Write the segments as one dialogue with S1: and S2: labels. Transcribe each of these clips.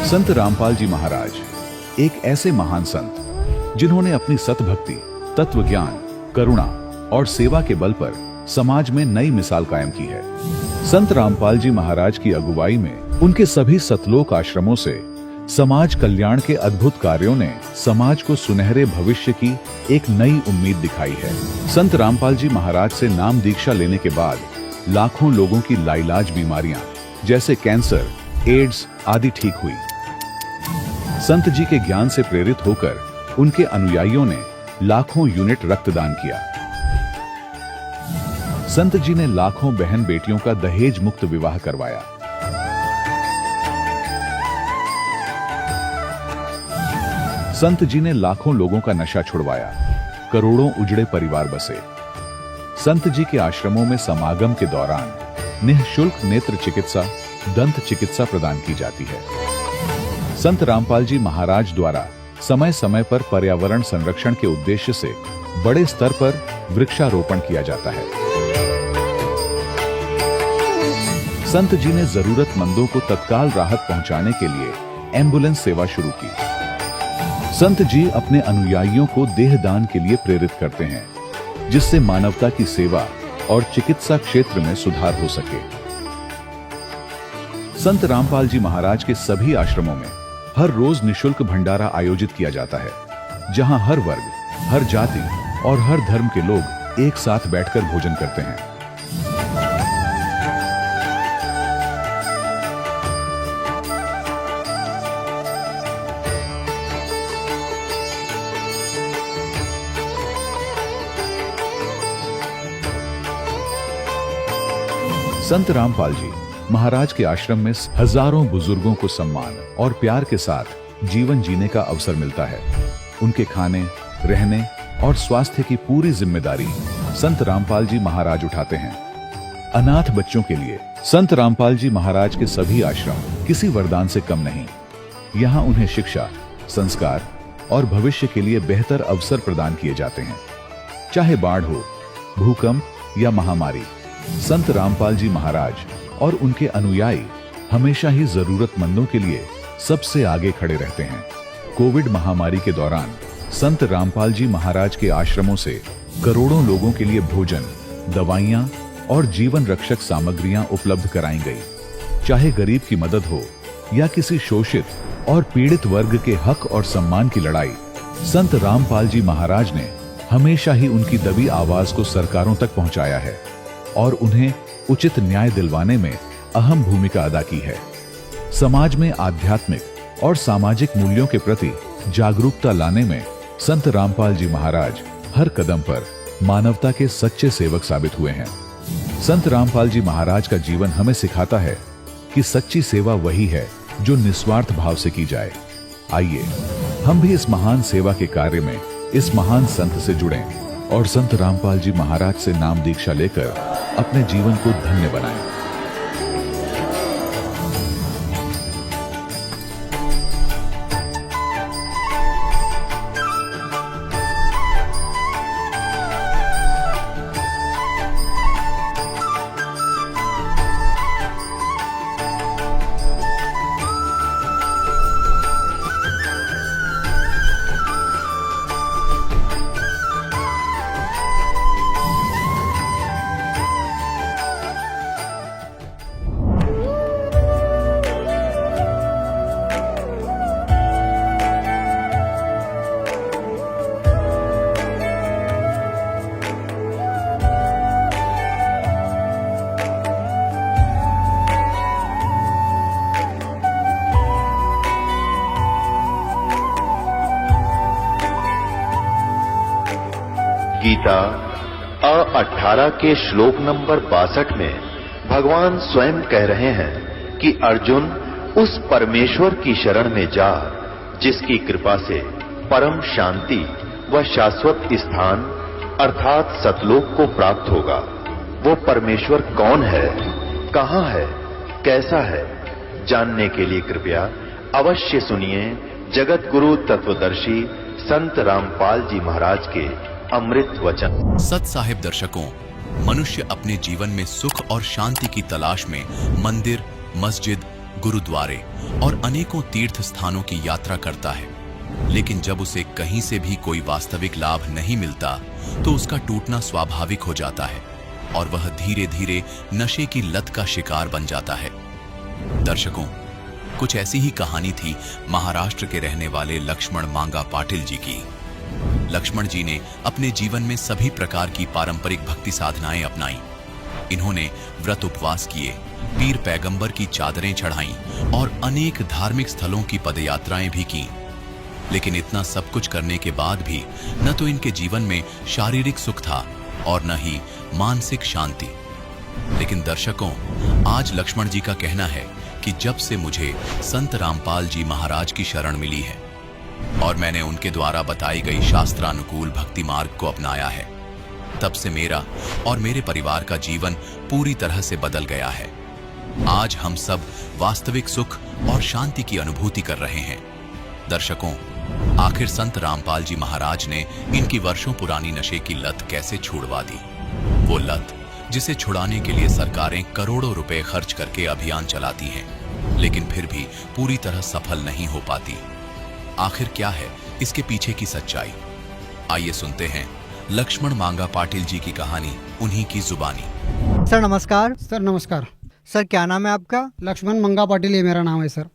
S1: संत रामपाल जी महाराज एक ऐसे महान संत जिन्होंने अपनी सतभक्ति, तत्व ज्ञान, करुणा और सेवा के बल पर समाज में नई मिसाल कायम की है। संत रामपाल जी महाराज की अगुवाई में उनके सभी सतलोक आश्रमों से समाज कल्याण के अद्भुत कार्यों ने समाज को सुनहरे भविष्य की एक नई उम्मीद दिखाई है। संत रामपाल जी महाराज से नाम दीक्षा लेने के बाद लाखों लोगों की लाइलाज बीमारियां जैसे कैंसर, एड्स आदि ठीक हुई। संत जी के ज्ञान से प्रेरित होकर उनके अनुयायियों ने लाखों यूनिट रक्तदान किया। संत जी ने लाखों बहन बेटियों का दहेज मुक्त विवाह करवाया। संत जी ने लाखों लोगों का नशा छुड़वाया, करोड़ों उजड़े परिवार बसे। संत जी के आश्रमों में समागम के दौरान निःशुल्क नेत्र चिकित्सा, दंत चिकित्सा प्रदान की जाती है। संत रामपाल जी महाराज द्वारा समय समय पर पर्यावरण संरक्षण के उद्देश्य से बड़े स्तर पर वृक्षारोपण किया जाता है। संत जी ने जरूरतमंदों को तत्काल राहत पहुंचाने के लिए एम्बुलेंस सेवा शुरू की। संत जी अपने अनुयायियों को देहदान के लिए प्रेरित करते हैं, जिससे मानवता की सेवा और चिकित्सा क्षेत्र में सुधार हो सके। संत रामपाल जी महाराज के सभी आश्रमों में हर रोज निःशुल्क भंडारा आयोजित किया जाता है, जहां हर वर्ग, हर जाति और हर धर्म के लोग एक साथ बैठकर भोजन करते हैं। संत रामपाल जी महाराज के आश्रम में हजारों बुजुर्गों को सम्मान और प्यार के साथ जीवन जीने का अवसर मिलता है। उनके खाने, रहने और स्वास्थ्य की पूरी जिम्मेदारी संत रामपाल जी महाराज उठाते हैं। अनाथ बच्चों के लिए संत रामपाल जी महाराज के सभी आश्रम किसी वरदान से कम नहीं। यहाँ उन्हें शिक्षा, संस्कार और भविष्य के लिए बेहतर अवसर प्रदान किए जाते हैं। चाहे बाढ़ हो, भूकंप या महामारी, संत रामपाल जी महाराज और उनके अनुयायी हमेशा ही जरूरतमंदों के लिए सबसे आगे खड़े रहते हैं। कोविड महामारी के दौरान संत रामपाल जी महाराज के आश्रमों से करोड़ों लोगों के लिए भोजन, दवाइयां और जीवन रक्षक सामग्रियां उपलब्ध कराई गई। चाहे गरीब की मदद हो या किसी शोषित और पीड़ित वर्ग के हक और सम्मान की लड़ाई, संत रामपाल जी महाराज ने हमेशा ही उनकी दबी आवाज को सरकारों तक पहुंचाया है और उन्हें उचित न्याय दिलवाने में अहम भूमिका अदा की है। समाज में आध्यात्मिक और सामाजिक मूल्यों के प्रति जागरूकता लाने में संत रामपाल जी महाराज हर कदम पर मानवता के सच्चे सेवक साबित हुए हैं। संत रामपाल जी महाराज का जीवन हमें सिखाता है कि सच्ची सेवा वही है जो निस्वार्थ भाव से की जाए। आइए हम भी इस महान सेवा के कार्य में इस महान संत से जुड़ें और संत रामपाल जी महाराज से नाम दीक्षा लेकर अपने जीवन को धन्य बनाएं।
S2: गीता 18 के श्लोक नंबर 62 में भगवान स्वयं कह रहे हैं कि अर्जुन उस परमेश्वर की शरण में जा जिसकी कृपा से परम शांति व शाश्वत स्थान अर्थात सतलोक को प्राप्त होगा। वो परमेश्वर कौन है, कहां है, कैसा है, जानने के लिए कृपया अवश्य सुनिए जगत गुरु तत्वदर्शी संत रामपाल जी महाराज के अमृत वचन।
S3: सत साहिब दर्शकों, मनुष्य अपने जीवन में सुख और शांति की तलाश में मंदिर, मस्जिद, गुरुद्वारे और अनेकों तीर्थ स्थानों की यात्रा करता है, लेकिन जब उसे कहीं से भी कोई वास्तविक लाभ नहीं मिलता तो उसका टूटना स्वाभाविक हो जाता है और वह धीरे धीरे नशे की लत का शिकार बन जाता है। दर्शकों, कुछ ऐसी ही कहानी थी महाराष्ट्र के रहने वाले लक्ष्मण मांगा पाटिल जी की। लक्ष्मण जी ने अपने जीवन में सभी प्रकार की पारंपरिक भक्ति साधनाएं अपनाई। इन्होंने व्रत उपवास किए, पीर पैगंबर की चादरें चढ़ाईं और अनेक धार्मिक स्थलों की पदयात्राएं भी की। लेकिन इतना सब कुछ करने के बाद भी न तो इनके जीवन में शारीरिक सुख था और न ही मानसिक शांति। लेकिन दर्शकों, आज लक्ष्मण जी का कहना है कि जब से मुझे संत रामपाल जी महाराज की शरण मिली है और मैंने उनके द्वारा बताई गई शास्त्रानुकूल भक्ति मार्ग को अपनाया है, तब से मेरा और मेरे परिवार का जीवन पूरी तरह से बदल गया है। आज हम सब वास्तविक सुख और शांति की अनुभूति कर रहे हैं। दर्शकों, आखिर संत रामपाल जी महाराज ने इनकी वर्षों पुरानी नशे की लत कैसे छुड़वा दी? वो लत जिसे छुड़ाने के लिए सरकारें करोड़ों रुपए खर्च करके अभियान चलाती हैं, लेकिन फिर भी पूरी तरह सफल नहीं हो पाती। आखिर क्या है इसके पीछे की सच्चाई? आइए सुनते हैं लक्ष्मण मांगा पाटिल जी की कहानी उन्हीं की जुबानी।
S4: सर नमस्कार।
S5: सर नमस्कार।
S4: सर क्या नाम है आपका?
S5: लक्ष्मण मंगा पाटिल ये मेरा नाम है सर।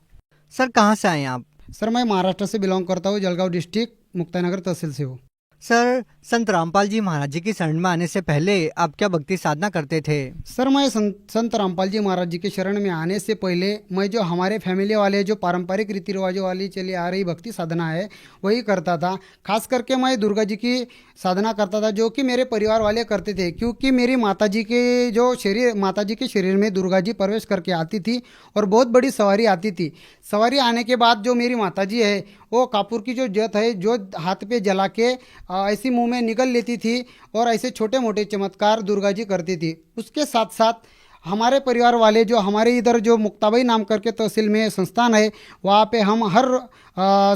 S4: सर कहाँ से आए हैं आप?
S5: सर मैं महाराष्ट्र से बिलोंग करता हूँ, जलगांव डिस्ट्रिक्ट मुक्ताईनगर तहसील से हूँ।
S4: सर संत रामपाल जी महाराज जी की शरण में आने से पहले आप क्या भक्ति साधना करते थे?
S5: सर मैं संत रामपाल जी महाराज जी के शरण में आने से पहले मैं जो हमारे फैमिली वाले जो पारंपरिक रीति रिवाजों वाली चली आ रही भक्ति साधना है वही करता था। खास करके मैं दुर्गा जी की साधना करता था, जो कि मेरे परिवार वाले करते थे, क्योंकि मेरी माता जी के शरीर में दुर्गा जी प्रवेश करके आती थी और बहुत बड़ी सवारी आती थी। सवारी आने के बाद जो मेरी माता जी है वो कापूर की जो जत है जो हाथ पे जला के ऐसी मुंह में निकल लेती थी और ऐसे छोटे मोटे चमत्कार दुर्गा जी करती थी। उसके साथ साथ हमारे परिवार वाले जो हमारे इधर जो मुक्ताबाई नाम करके तहसील में संस्थान है, वहाँ पे हम हर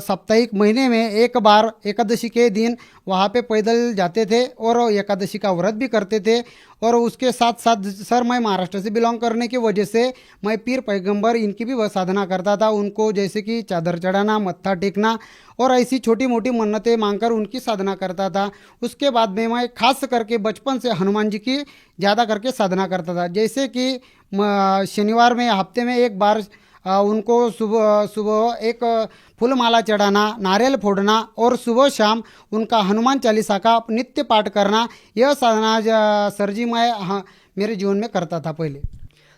S5: साप्ताहिक महीने में एक बार एकादशी के दिन वहाँ पे पैदल जाते थे और एकादशी का व्रत भी करते थे। और उसके साथ साथ सर मैं महाराष्ट्र से बिलोंग करने की वजह से मैं पीर पैगंबर इनकी भी वह साधना करता था। उनको जैसे कि चादर चढ़ाना, मत्था टेकना और ऐसी छोटी मोटी मन्नतें मांगकर उनकी साधना करता था। उसके बाद में मैं खास करके बचपन से हनुमान जी की ज़्यादा करके साधना करता था। जैसे कि शनिवार में हफ्ते में एक बार उनको सुबह सुबह एक फूलमाला चढ़ाना, नारियल फोड़ना और सुबह शाम उनका हनुमान चालीसा का नित्य पाठ करना, यह साधना सर जी मैं मेरे जीवन में करता था पहले।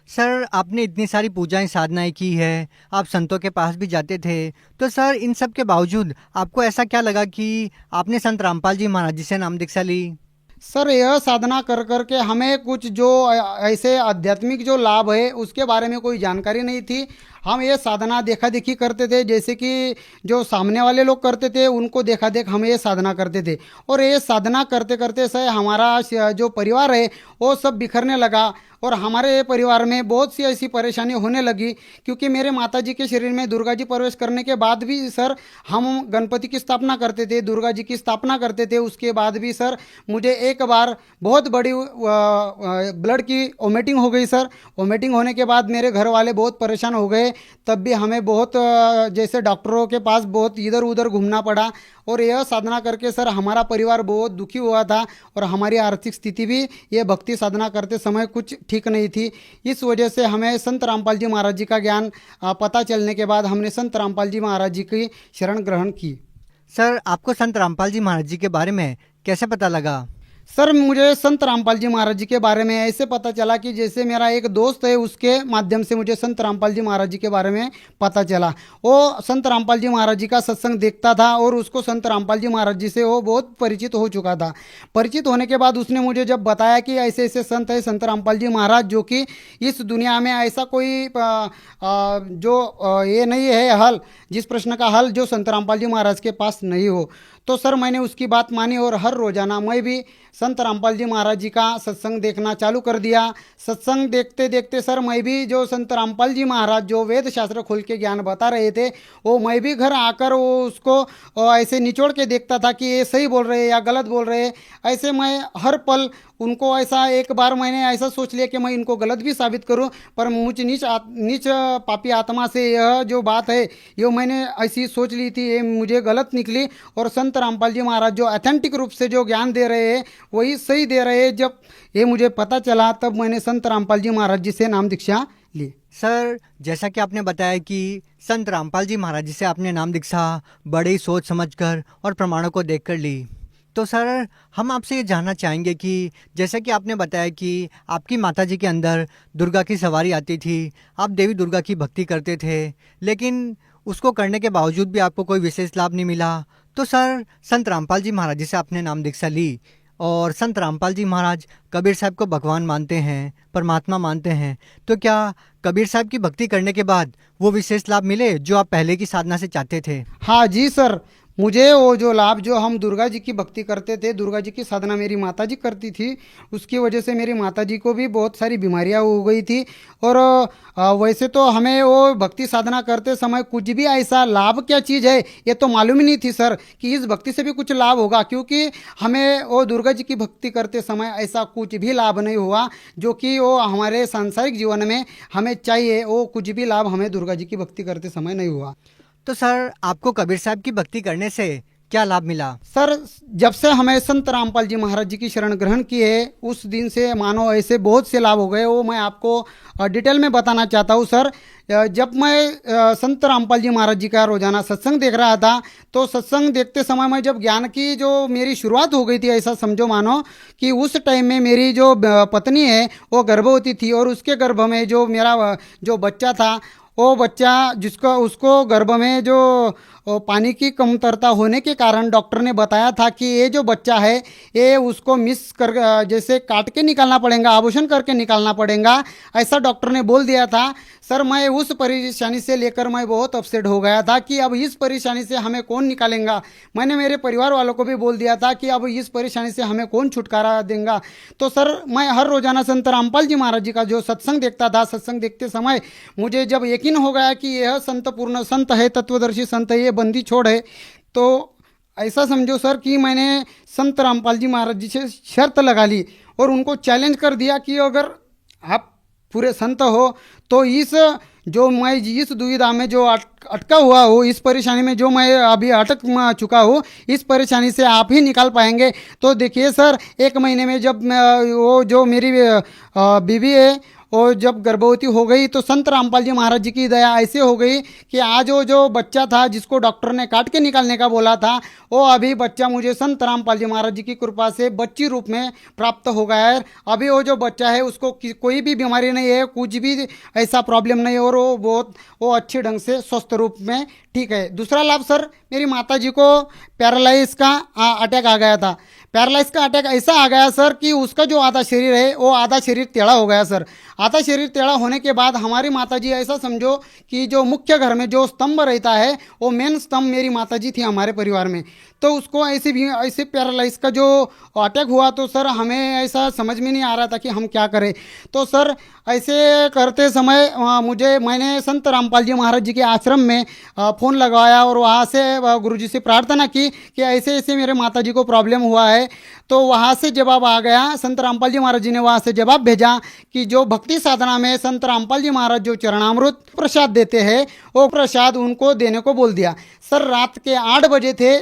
S4: सर आपने इतनी सारी पूजाएं साधनाएं की है, आप संतों के पास भी जाते थे, तो सर इन सब के बावजूद आपको ऐसा क्या लगा कि आपने संत रामपाल जी महाराज जी से नाम दीक्षा ली?
S5: सर यह साधना कर करके हमें कुछ जो ऐसे आध्यात्मिक जो लाभ है उसके बारे में कोई जानकारी नहीं थी। हम ये साधना देखा देखी करते थे, जैसे कि जो सामने वाले लोग करते थे उनको देखा देख हम ये साधना करते थे। और ये साधना करते करते से हमारा जो परिवार है वो सब बिखरने लगा और हमारे परिवार में बहुत सी ऐसी परेशानी होने लगी, क्योंकि मेरे माताजी के शरीर में दुर्गा जी प्रवेश करने के बाद भी सर हम गणपति की स्थापना करते थे, दुर्गा जी की स्थापना करते थे। उसके बाद भी सर मुझे एक बार बहुत बड़ी ब्लड की वोमिटिंग हो गई सर। वोमिटिंग होने के बाद मेरे घर वाले बहुत परेशान हो गए। तब भी हमें बहुत जैसे डॉक्टरों के पास बहुत इधर उधर घूमना पड़ा और यह साधना करके सर हमारा परिवार बहुत दुखी हुआ था और हमारी आर्थिक स्थिति भी ये भक्ति साधना करते समय कुछ ठीक नहीं थी। इस वजह से हमें संत रामपाल जी महाराज जी का ज्ञान पता चलने के बाद हमने संत रामपाल जी महाराज जी की शरण ग्रहण की।
S4: सर आपको संत रामपाल जी महाराज जी के बारे में कैसे पता लगा?
S5: सर मुझे संत रामपाल जी महाराज जी के बारे में ऐसे पता चला कि जैसे मेरा एक दोस्त है उसके माध्यम से मुझे संत रामपाल जी महाराज जी के बारे में पता चला। वो संत रामपाल जी महाराज जी का सत्संग देखता था और उसको संत रामपाल जी महाराज जी से वो बहुत परिचित हो चुका था। परिचित होने के बाद उसने मुझे जब बताया कि ऐसे ऐसे संत है संत रामपाल जी महाराज, जो कि इस दुनिया में ऐसा कोई जो ये नहीं है हल, जिस प्रश्न का हल जो संत रामपाल जी महाराज के पास नहीं हो, तो सर मैंने उसकी बात मानी और हर रोज़ाना मैं भी संत रामपाल जी महाराज जी का सत्संग देखना चालू कर दिया। सत्संग देखते देखते सर मैं भी जो संत रामपाल जी महाराज जो वेद शास्त्र खोल के ज्ञान बता रहे थे वो मैं भी घर आकर वो उसको ऐसे निचोड़ के देखता था कि ये सही बोल रहे हैं या गलत बोल रहे हैं। ऐसे मैं हर पल उनको ऐसा, एक बार मैंने ऐसा सोच लिया कि मैं इनको गलत भी साबित करूं, पर मुझ नीच पापी आत्मा से यह जो बात है ये मैंने ऐसी सोच ली थी, ये मुझे गलत निकली। और संत रामपाल जी महाराज जो ऑथेंटिक रूप से जो ज्ञान दे रहे हैं वही सही दे रहे हैं। जब ये मुझे पता चला तब मैंने संत रामपाल जी महाराज जी से नाम दीक्षा ली।
S4: सर, जैसा कि आपने बताया कि संत रामपाल जी महाराज जी से आपने नाम दीक्षा बड़े ही सोच समझकर और प्रमाणों को देखकर ली, तो सर हम आपसे ये जानना चाहेंगे कि जैसा कि आपने बताया कि आपकी माताजी के अंदर दुर्गा की सवारी आती थी, आप देवी दुर्गा की भक्ति करते थे, लेकिन उसको करने के बावजूद भी आपको कोई विशेष लाभ नहीं मिला। तो सर संत रामपाल जी महाराज जी से आपने नाम दीक्षा ली और संत रामपाल जी महाराज कबीर साहब को भगवान मानते हैं, परमात्मा मानते हैं, तो क्या कबीर साहब की भक्ति करने के बाद वो विशेष लाभ मिले जो आप पहले की साधना से चाहते थे?
S5: हाँ जी सर, मुझे वो जो लाभ जो हम दुर्गा जी की भक्ति करते थे, दुर्गा जी की साधना मेरी माताजी करती थी, उसकी वजह से मेरी माताजी को भी बहुत सारी बीमारियां हो गई थी। और वैसे तो हमें वो भक्ति साधना करते समय कुछ भी ऐसा लाभ क्या चीज़ है ये तो मालूम ही नहीं थी सर कि इस भक्ति से भी कुछ लाभ होगा, क्योंकि हमें वो दुर्गा जी की भक्ति करते समय ऐसा कुछ भी लाभ नहीं हुआ जो कि वो हमारे सांसारिक जीवन में हमें चाहिए। वो कुछ भी लाभ हमें दुर्गा जी की भक्ति करते समय नहीं हुआ।
S4: तो सर आपको कबीर साहब की भक्ति करने से क्या लाभ मिला?
S5: सर जब से हमें संत रामपाल जी महाराज जी की शरण ग्रहण की है उस दिन से मानो ऐसे बहुत से लाभ हो गए, वो मैं आपको डिटेल में बताना चाहता हूँ सर। जब मैं संत रामपाल जी महाराज जी का रोजाना सत्संग देख रहा था तो सत्संग देखते समय मैं जब ज्ञान की जो मेरी शुरुआत हो गई थी, ऐसा समझो मानो कि उस टाइम में मेरी जो पत्नी है वो गर्भवती थी और उसके गर्भ में जो मेरा जो बच्चा था वो बच्चा जिसको उसको गर्भ में जो पानी की कमतरता होने के कारण डॉक्टर ने बताया था कि ये जो बच्चा है ये उसको मिस कर जैसे काट के निकालना पड़ेगा, आभूषण करके निकालना पड़ेगा, ऐसा डॉक्टर ने बोल दिया था। सर मैं उस परेशानी से लेकर मैं बहुत अपसेट हो गया था कि अब इस परेशानी से हमें कौन निकालेगा। मैंने मेरे परिवार वालों को भी बोल दिया था कि अब इस परेशानी से हमें कौन छुटकारा देगा। तो सर मैं हर रोजाना संत रामपाल जी महाराज जी का जो सत्संग देखता था, सत्संग देखते समय मुझे जब यकीन हो गया कि यह संत पूर्ण संत है, तत्वदर्शी संत है, ये बंदी छोड़ है, तो ऐसा समझो सर कि मैंने संत रामपाल जी महाराज जी से शर्त लगा ली और उनको चैलेंज कर दिया कि अगर आप पूरे संत हो तो इस जो मैं इस दुविधा में जो अटका हुआ हूँ, इस परेशानी में जो मैं अभी अटक चुका हूँ, इस परेशानी से आप ही निकाल पाएंगे। तो देखिए सर 1 महीने में जब वो जो मेरी बीवी है और जब गर्भवती हो गई तो संत रामपाल जी महाराज जी की दया ऐसे हो गई कि आज वो जो बच्चा था जिसको डॉक्टर ने काट के निकालने का बोला था वो अभी बच्चा मुझे संत रामपाल जी महाराज जी की कृपा से बच्ची रूप में प्राप्त हो गया है। अभी वो जो बच्चा है उसको कोई भी बीमारी नहीं है, कुछ भी ऐसा प्रॉब्लम नहीं है और वो अच्छे ढंग से स्वस्थ रूप में ठीक है। दूसरा लाभ सर, मेरी माता जी को पैरालाइज का अटैक आ गया था। पैरालाइज का अटैक ऐसा आ गया सर कि उसका जो आधा शरीर है वो आधा शरीर टेढ़ा हो गया सर। आधा शरीर टेढ़ा होने के बाद हमारी माताजी ऐसा समझो कि जो मुख्य घर में जो स्तंभ रहता है वो मेन स्तंभ मेरी माताजी थी हमारे परिवार में। तो उसको ऐसे पैरालाइज का जो अटैक हुआ तो सर हमें ऐसा समझ में नहीं आ रहा था कि हम क्या करें। तो सर ऐसे करते समय मैंने संत रामपाल जी महाराज जी के आश्रम में फ़ोन लगवाया और वहाँ से गुरुजी से प्रार्थना की कि ऐसे ऐसे मेरे माताजी को प्रॉब्लम हुआ है। तो वहाँ से जवाब आ गया, संत रामपाल जी महाराज जी ने वहाँ से जवाब भेजा कि जो भक्ति साधना में संत रामपाल जी महाराज जो चरणामृत प्रसाद देते हैं वो प्रसाद उनको देने को बोल दिया। सर रात के 8 बजे थे,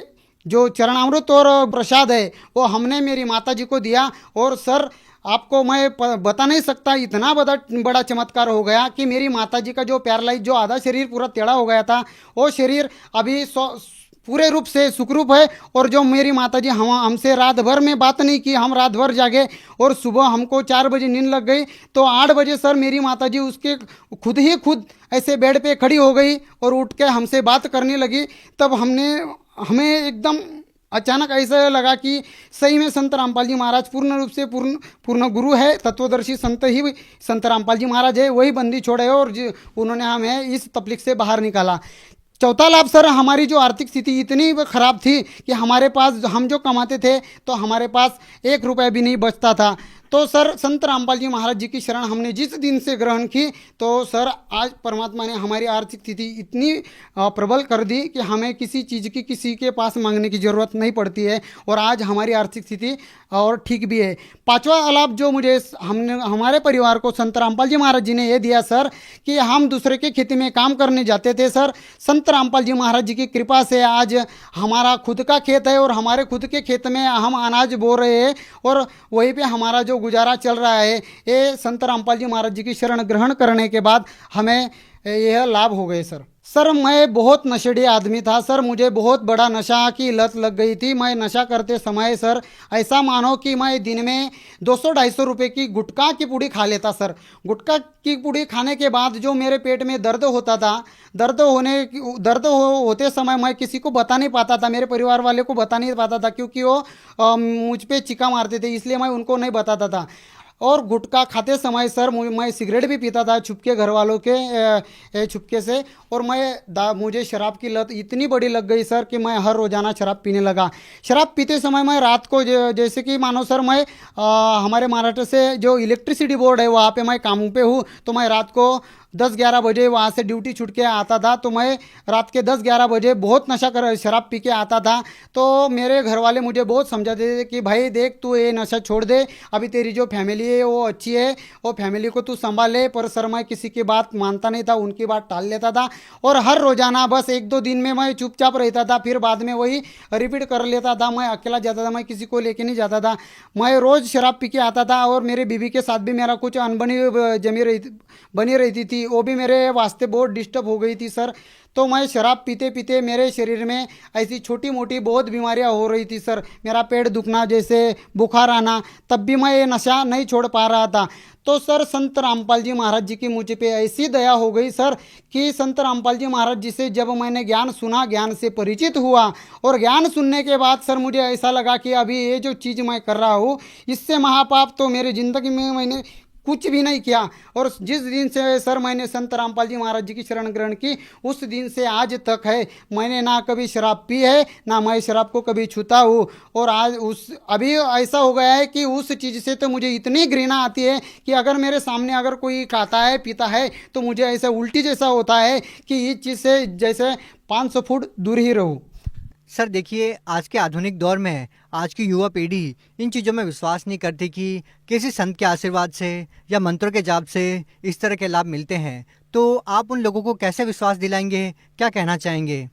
S5: जो चरणामृत और प्रसाद है वो हमने मेरी माताजी को दिया और सर आपको मैं बता नहीं सकता, इतना बड़ा चमत्कार हो गया कि मेरी माताजी का जो पैरालाइज जो आधा शरीर पूरा टेढ़ा हो गया था वो शरीर अभी पूरे रूप से सुखरूप है। और जो मेरी माताजी हमसे रात भर में बात नहीं की, हम रात भर जागे और सुबह हमको 4 बजे नींद लग गई तो 8 बजे सर मेरी माताजी उसके खुद ऐसे बेड पे खड़ी हो गई और उठ के हमसे बात करने लगी। तब हमें एकदम अचानक ऐसा लगा कि सही में संत रामपाल जी महाराज पूर्ण रूप से पूर्ण गुरु है, तत्वदर्शी संत ही संत रामपाल जी महाराज है, वही बंदी छोड़े और उन्होंने हमें इस तकलीफ से बाहर निकाला। चौथा लाभ सर, हमारी जो आर्थिक स्थिति इतनी खराब थी कि हमारे पास, हम जो कमाते थे तो हमारे पास 1 रुपया भी नहीं बचता था। तो सर संत रामपाल जी महाराज जी की शरण हमने जिस दिन से ग्रहण की, तो सर आज परमात्मा ने हमारी आर्थिक स्थिति इतनी प्रबल कर दी कि हमें किसी चीज़ की किसी के पास मांगने की ज़रूरत नहीं पड़ती है, और आज हमारी आर्थिक स्थिति और ठीक भी है। पांचवा लाभ जो मुझे हमारे परिवार को संत रामपाल जी महाराज जी ने ये दिया सर, कि हम दूसरे के खेती में काम करने जाते थे सर, संत रामपाल जी महाराज जी की कृपा से आज हमारा खुद का खेत है, और हमारे खुद के खेत में हम अनाज बो रहे हैं, और वहीं पे हमारा जो गुजारा चल रहा है। ये संत रामपाल जी महाराज जी की शरण ग्रहण करने के बाद हमें यह लाभ हो गए सर। सर मैं बहुत नशेड़ी आदमी था सर, मुझे बहुत बड़ा नशा की लत लग गई थी। मैं नशा करते समय सर ऐसा मानो कि मैं दिन में 200-250 रुपए की गुटखा की पूड़ी खा लेता सर। गुटखा की पूड़ी खाने के बाद जो मेरे पेट में दर्द होता था, होते समय मैं किसी को बता नहीं पाता था, मेरे परिवार वाले को बता नहीं पाता था, क्योंकि वो मुझ पे चिका मारते थे, इसलिए मैं उनको नहीं बताता था। और गुटखा खाते समय सर मैं सिगरेट भी पीता था छुपके, घर वालों के छुपके से। और मुझे शराब की लत इतनी बड़ी लग गई सर कि मैं हर रोज़ाना शराब पीने लगा। शराब पीते समय मैं रात को जैसे कि मानो सर मैं हमारे महाराष्ट्र से जो इलेक्ट्रिसिटी बोर्ड है वहाँ पे मैं काम पे हूँ, तो मैं रात को 10-11 बजे वहाँ से ड्यूटी छूट के आता था, तो मैं रात के 10-11 बजे बहुत नशा कर शराब पी के आता था। तो मेरे घर वाले मुझे बहुत समझाते थे कि भाई देख तू ये नशा छोड़ दे, अभी तेरी जो फैमिली है वो अच्छी है, वो फैमिली को तू संभाल ले। पर सर मैं किसी की बात मानता नहीं था, उनकी बात टाल लेता था, और हर रोज़ाना बस 1-2 दिन में मैं चुपचाप रहता था, फिर बाद में वही रिपीट कर लेता था। मैं अकेला जाता था, मैं किसी को लेके नहीं जाता था। मैं रोज़ शराब पी के आता था, और मेरे बीवी के साथ भी मेरा कुछ अनबनी बनी रहती थी, वो भी मेरे वास्ते बहुत डिस्टर्ब हो गई थी सर। तो मैं शराब पीते पीते मेरे शरीर में ऐसी छोटी मोटी बहुत बीमारियां हो रही थी सर। मेरा पेट दुखना, जैसे बुखार आना, तब भी मैं ये नशा नहीं छोड़ पा रहा था। तो सर संत रामपाल जी महाराज जी की मुझ पे ऐसी दया हो गई सर, कि संत रामपाल जी महाराज जी से जब मैंने ज्ञान सुना, ज्ञान से परिचित हुआ, और ज्ञान सुनने के बाद सर मुझे ऐसा लगा कि अभी ये जो चीज़ मैं कर रहा हूँ, इससे महापाप तो मेरी ज़िंदगी में मैंने कुछ भी नहीं किया। और जिस दिन से सर मैंने संत रामपाल जी महाराज जी की शरण ग्रहण की, उस दिन से आज तक है मैंने ना कभी शराब पी है, ना मैं शराब को कभी छूता हूँ। और आज अभी ऐसा हो गया है कि उस चीज़ से तो मुझे इतनी घृणा आती है कि अगर मेरे सामने अगर कोई खाता है पीता है तो मुझे ऐसा उल्टी जैसा होता है कि इस चीज़ से जैसे 500 फुट दूर ही रहूँ।
S4: सर देखिए, आज के आधुनिक दौर में आज की युवा पीढ़ी इन चीज़ों में विश्वास नहीं करती कि किसी संत के आशीर्वाद से या मंत्रों के जाप से इस तरह के लाभ मिलते हैं। तो आप उन लोगों को कैसे विश्वास दिलाएंगे, क्या कहना चाहेंगे?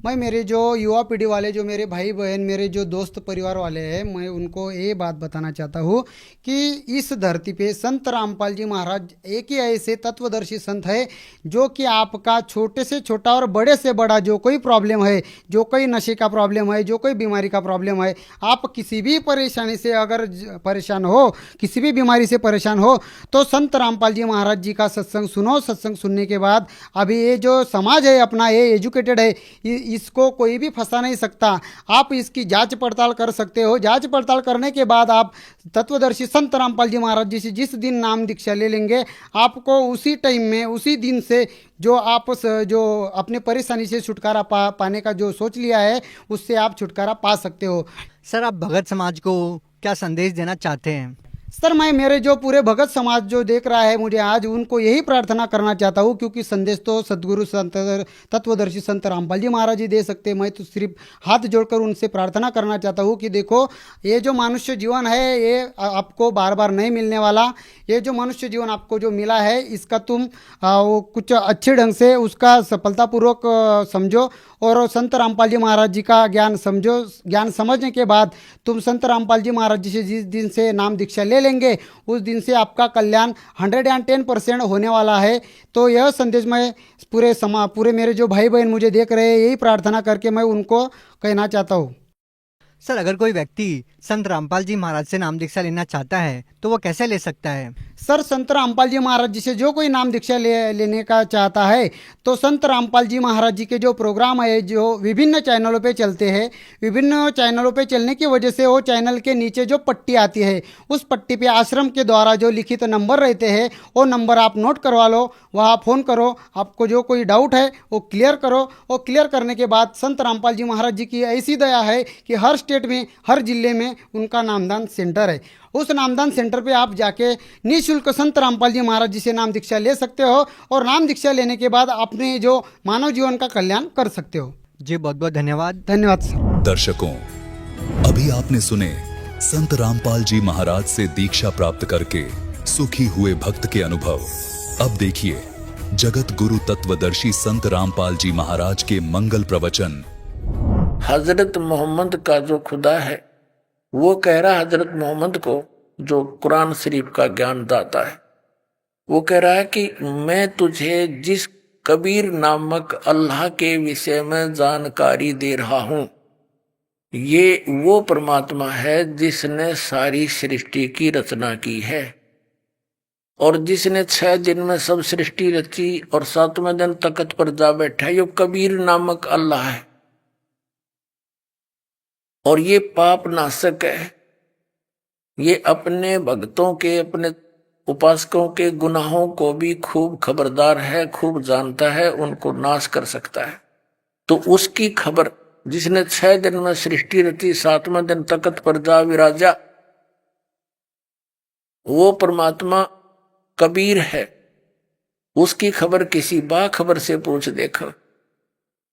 S5: मैं मेरे जो युवा पीढ़ी वाले, जो मेरे भाई बहन, मेरे जो दोस्त परिवार वाले हैं, मैं उनको ये बात बताना चाहता हूँ कि इस धरती पे संत रामपाल जी महाराज एक ही ऐसे तत्वदर्शी संत है जो कि आपका छोटे से छोटा और बड़े से बड़ा जो कोई प्रॉब्लम है, जो कोई नशे का प्रॉब्लम है, जो कोई बीमारी का प्रॉब्लम है, आप किसी भी परेशानी से अगर परेशान हो, किसी भी बीमारी से परेशान हो, तो संत रामपाल जी महाराज जी का सत्संग सुनो। सत्संग सुनने के बाद अभी ये जो समाज है अपना, ये एजुकेटेड है, इसको कोई भी फंसा नहीं सकता। आप इसकी जांच पड़ताल कर सकते हो। जांच पड़ताल करने के बाद आप तत्वदर्शी संत रामपाल जी महाराज जी से जिस दिन नाम दीक्षा ले लेंगे, आपको उसी टाइम में, उसी दिन से जो अपने परेशानी से छुटकारा पाने का जो सोच लिया है, उससे आप छुटकारा पा सकते हो।
S4: सर आप भगत समाज को क्या संदेश देना चाहते हैं?
S5: सर मैं मेरे जो पूरे भगत समाज जो देख रहा है, मुझे आज उनको यही प्रार्थना करना चाहता हूँ, क्योंकि संदेश तो सदगुरु संत तत्वदर्शी संत रामपाल जी महाराज जी दे सकते हैं। मैं तो सिर्फ हाथ जोड़कर उनसे प्रार्थना करना चाहता हूँ कि देखो, ये जो मनुष्य जीवन है ये आपको बार बार नहीं मिलने वाला। ये जो मनुष्य जीवन आपको जो मिला है, इसका तुम कुछ अच्छे ढंग से उसका सफलतापूर्वक समझो, और संत रामपाल जी महाराज जी का ज्ञान समझो। ज्ञान समझने के बाद तुम संत रामपाल जी महाराज जी से जिस दिन से नाम दीक्षा ले लेंगे, उस दिन से आपका कल्याण 110% होने वाला है। तो यह संदेश मैं पूरे मेरे जो भाई बहन मुझे देख रहे हैं, यही प्रार्थना करके मैं उनको कहना चाहता हूँ।
S4: सर अगर कोई व्यक्ति संत रामपाल जी महाराज से नाम दीक्षा लेना चाहता है तो वो कैसे ले सकता है?
S5: सर संत रामपाल जी महाराज जी से जो कोई नाम दीक्षा लेने का चाहता है तो संत रामपाल जी महाराज जी के जो प्रोग्राम है जो विभिन्न चैनलों पे चलते हैं, विभिन्न चैनलों पे चलने की वजह से वो चैनल के नीचे जो पट्टी आती है उस पट्टी पे आश्रम के द्वारा जो लिखित नंबर रहते हैं वो नंबर आप नोट करवा लो, वहाँ फ़ोन करो, आपको जो कोई डाउट है वो क्लियर करो। वो क्लियर करने के बाद संत रामपाल जी महाराज जी की ऐसी दया है कि हर स्टेट में, हर जिले में उनका नामदान सेंटर है। उस नामदान सेंटर पे आप जाके निःशुल्क संत रामपाल जी महाराज जी से नाम दीक्षा ले सकते हो और नाम दीक्षा लेने के बाद अपने जो मानव जीवन का कल्याण कर सकते हो।
S4: जी बहुत बहुत धन्यवाद।
S5: धन्यवाद सर।
S6: दर्शकों, अभी आपने सुने संत रामपाल जी महाराज से दीक्षा प्राप्त करके सुखी हुए भक्त के अनुभव। अब देखिए जगत गुरु तत्वदर्शी संत रामपाल जी महाराज के मंगल प्रवचन।
S7: हजरत मोहम्मद का जो खुदा है वो कह रहा है हजरत मोहम्मद को, जो कुरान शरीफ का ज्ञान दाता है, वो कह रहा है कि मैं तुझे जिस कबीर नामक अल्लाह के विषय में जानकारी दे रहा हूं, ये वो परमात्मा है जिसने सारी सृष्टि की रचना की है और जिसने 6 दिन में सब सृष्टि रची और 7वें दिन तख्त पर जा बैठा, ये कबीर नामक अल्लाह है और ये पाप नाशक है। ये अपने भक्तों के, अपने उपासकों के गुनाहों को भी खूब खबरदार है, खूब जानता है, उनको नाश कर सकता है। तो उसकी खबर, जिसने 6 दिन में सृष्टि रची, 7वें दिन तख्त पर जा विराजा, वो परमात्मा कबीर है। उसकी खबर किसी बाखबर से पूछ देखो।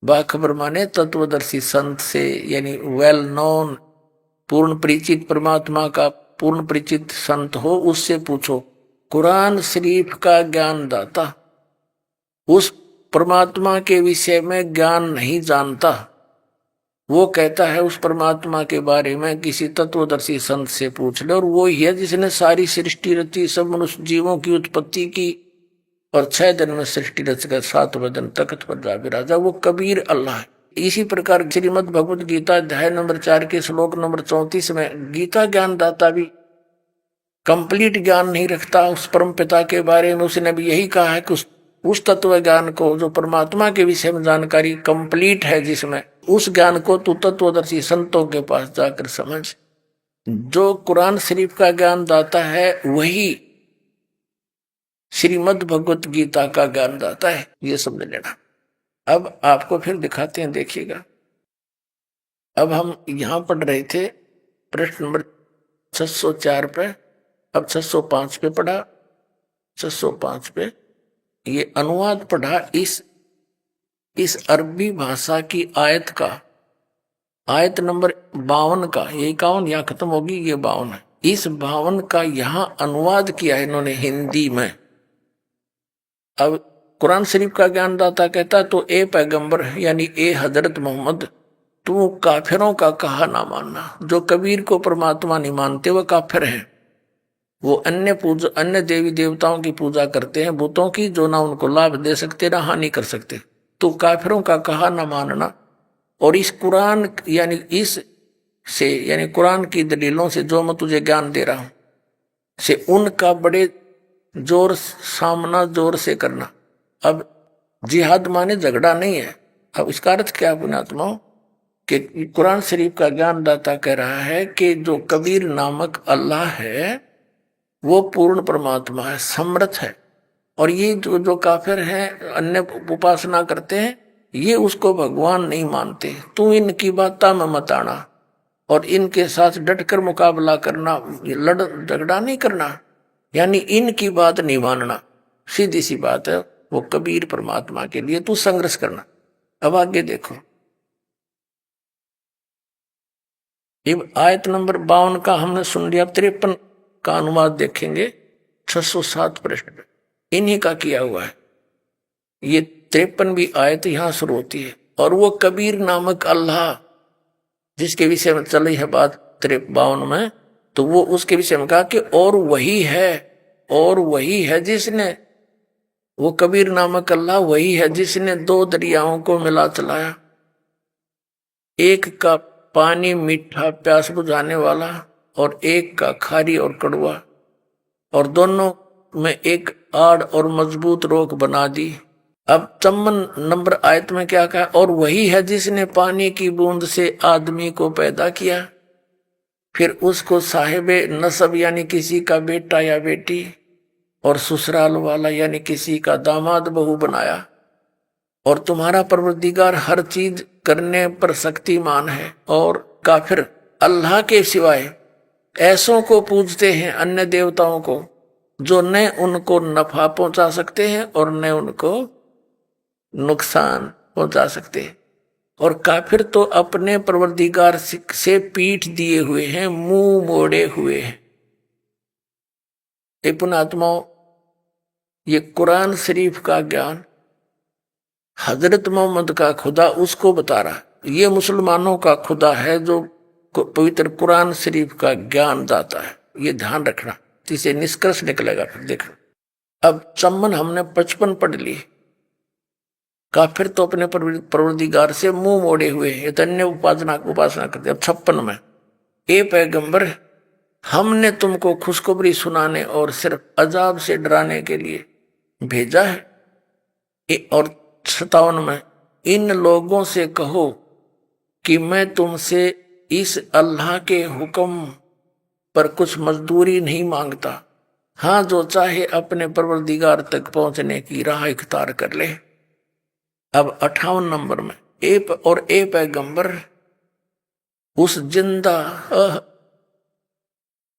S7: बाखबर माने तत्वदर्शी संत से, यानी वेल नोन, पूर्ण परिचित परमात्मा का पूर्ण परिचित संत हो, उससे पूछो। कुरान शरीफ का ज्ञान दाता उस परमात्मा के विषय में ज्ञान नहीं जानता, वो कहता है उस परमात्मा के बारे में किसी तत्वदर्शी संत से पूछ ले, और वो ही है जिसने सारी सृष्टि रची, सब मनुष्य जीवों की उत्पत्ति की और 6 दिन में सृष्टि रचकर 7वें दिन तख्त पर जा विराजा, वो कबीर अल्लाह है। इसी प्रकार श्रीमद् भगवद गीता अध्याय नंबर 4 के श्लोक नंबर 34 में गीता ज्ञान दाता भी कंप्लीट ज्ञान नहीं रखता उस परम पिता के बारे में। उसने भी यही कहा है कि उस तत्व ज्ञान को, जो परमात्मा के विषय में जानकारी कंप्लीट है जिसमें, उस ज्ञान को तू तत्वदर्शी संतों के पास जाकर समझ। जो कुरान शरीफ का ज्ञान दाता है वही श्रीमद् भगवत गीता का ज्ञान दाता है, ये समझ लेना। अब आपको फिर दिखाते हैं, देखिएगा। अब हम यहां पढ़ रहे थे प्रश्न नंबर 604 पे, अब 605 पे पढ़ा, 605 पे ये अनुवाद पढ़ा इस अरबी भाषा की आयत का, आयत नंबर 52 का, ये 51 यहाँ खत्म होगी, ये 52 है। इस 52 का यहाँ अनुवाद किया है इन्होंने हिंदी में। अब कुरान शरीफ का ज्ञानदाता कहता है, तो ए पैगंबर यानी ए हजरत मोहम्मद, तू काफिरों का कहा ना मानना। जो कबीर को परमात्मा नहीं मानते वह काफिर हैं। वो अन्य देवी देवताओं की पूजा करते हैं, बुतों की, जो ना उनको लाभ दे सकते ना हानि कर सकते। तो काफिरों का कहा ना मानना। और इस कुरान यानी कुरान की दलीलों से जो मैं तुझे ज्ञान दे रहा हूं से उनका बड़े सामना जोर से करना। अब जिहाद माने झगड़ा नहीं है। अब इसका अर्थ क्या पुण्यात्माओं, कि कुरान शरीफ का ज्ञानदाता कह रहा है कि जो कबीर नामक अल्लाह है वो पूर्ण परमात्मा है, समर्थ है। और ये जो काफिर हैं, अन्य उपासना करते हैं, ये उसको भगवान नहीं मानते। तू इनकी बात में मत आना और इनके साथ डटकर मुकाबला करना, झगड़ा नहीं करना, यानी इनकी बात नहीं मानना। सीधी सी बात है, वो कबीर परमात्मा के लिए तू संघर्ष करना। अब आगे देखो, अब आयत नंबर 52 का हमने सुन लिया। 53 का अनुवाद देखेंगे 607 प्रश्न पे, इन्हीं का किया हुआ है। ये 53वीं आयत यहां शुरू होती है। और वो कबीर नामक अल्लाह जिसके विषय में चली है बात 52 में, तो वो उसके विषय में कहा कि और वही है जिसने, वो कबीर नामक अल्लाह वही है जिसने 2 दरियाओं को मिला चलाया, एक का पानी मीठा प्यास बुझाने वाला और एक का खारी और कड़वा, और दोनों में एक आड़ और मजबूत रोक बना दी। अब 54 नंबर आयत में क्या कहा, और वही है जिसने पानी की बूंद से आदमी को पैदा किया, फिर उसको साहिबे नसब यानी किसी का बेटा या बेटी, और ससुराल वाला यानी किसी का दामाद बहू बनाया। और तुम्हारा परवरदिगार हर चीज करने पर शक्तिमान है। और काफिर अल्लाह के सिवाय ऐसों को पूजते हैं, अन्य देवताओं को, जो न उनको नफा पहुंचा सकते हैं और न उनको नुकसान पहुंचा सकते हैं। और काफिर तो अपने परवरदिगार से पीठ दिए हुए हैं, मुंह मोड़े हुए हैं। ए पुणात्माओं, ये कुरान शरीफ का ज्ञान हजरत मोहम्मद का खुदा उसको बता रहा, ये मुसलमानों का खुदा है जो पवित्र कुरान शरीफ का ज्ञान दाता है। ये ध्यान रखना, जिसे निष्कर्ष निकलेगा। फिर देखना, अब चम्मन हमने 55 पढ़ ली। काफिर तो अपने परवरदिगार से मुंह मोड़े हुए हैं, अन्य उपासना करते। अब 56 में, ए पैगंबर, हमने तुमको खुशखबरी सुनाने और सिर्फ अजाब से डराने के लिए भेजा है। और 57 में, इन लोगों से कहो कि मैं तुमसे इस अल्लाह के हुक्म पर कुछ मजदूरी नहीं मांगता। हाँ, जो चाहे अपने परवरदिगार तक पहुंचने की राह इख्तियार कर ले। अब 58 नंबर में, ए पैगंबर, उस जिंदा,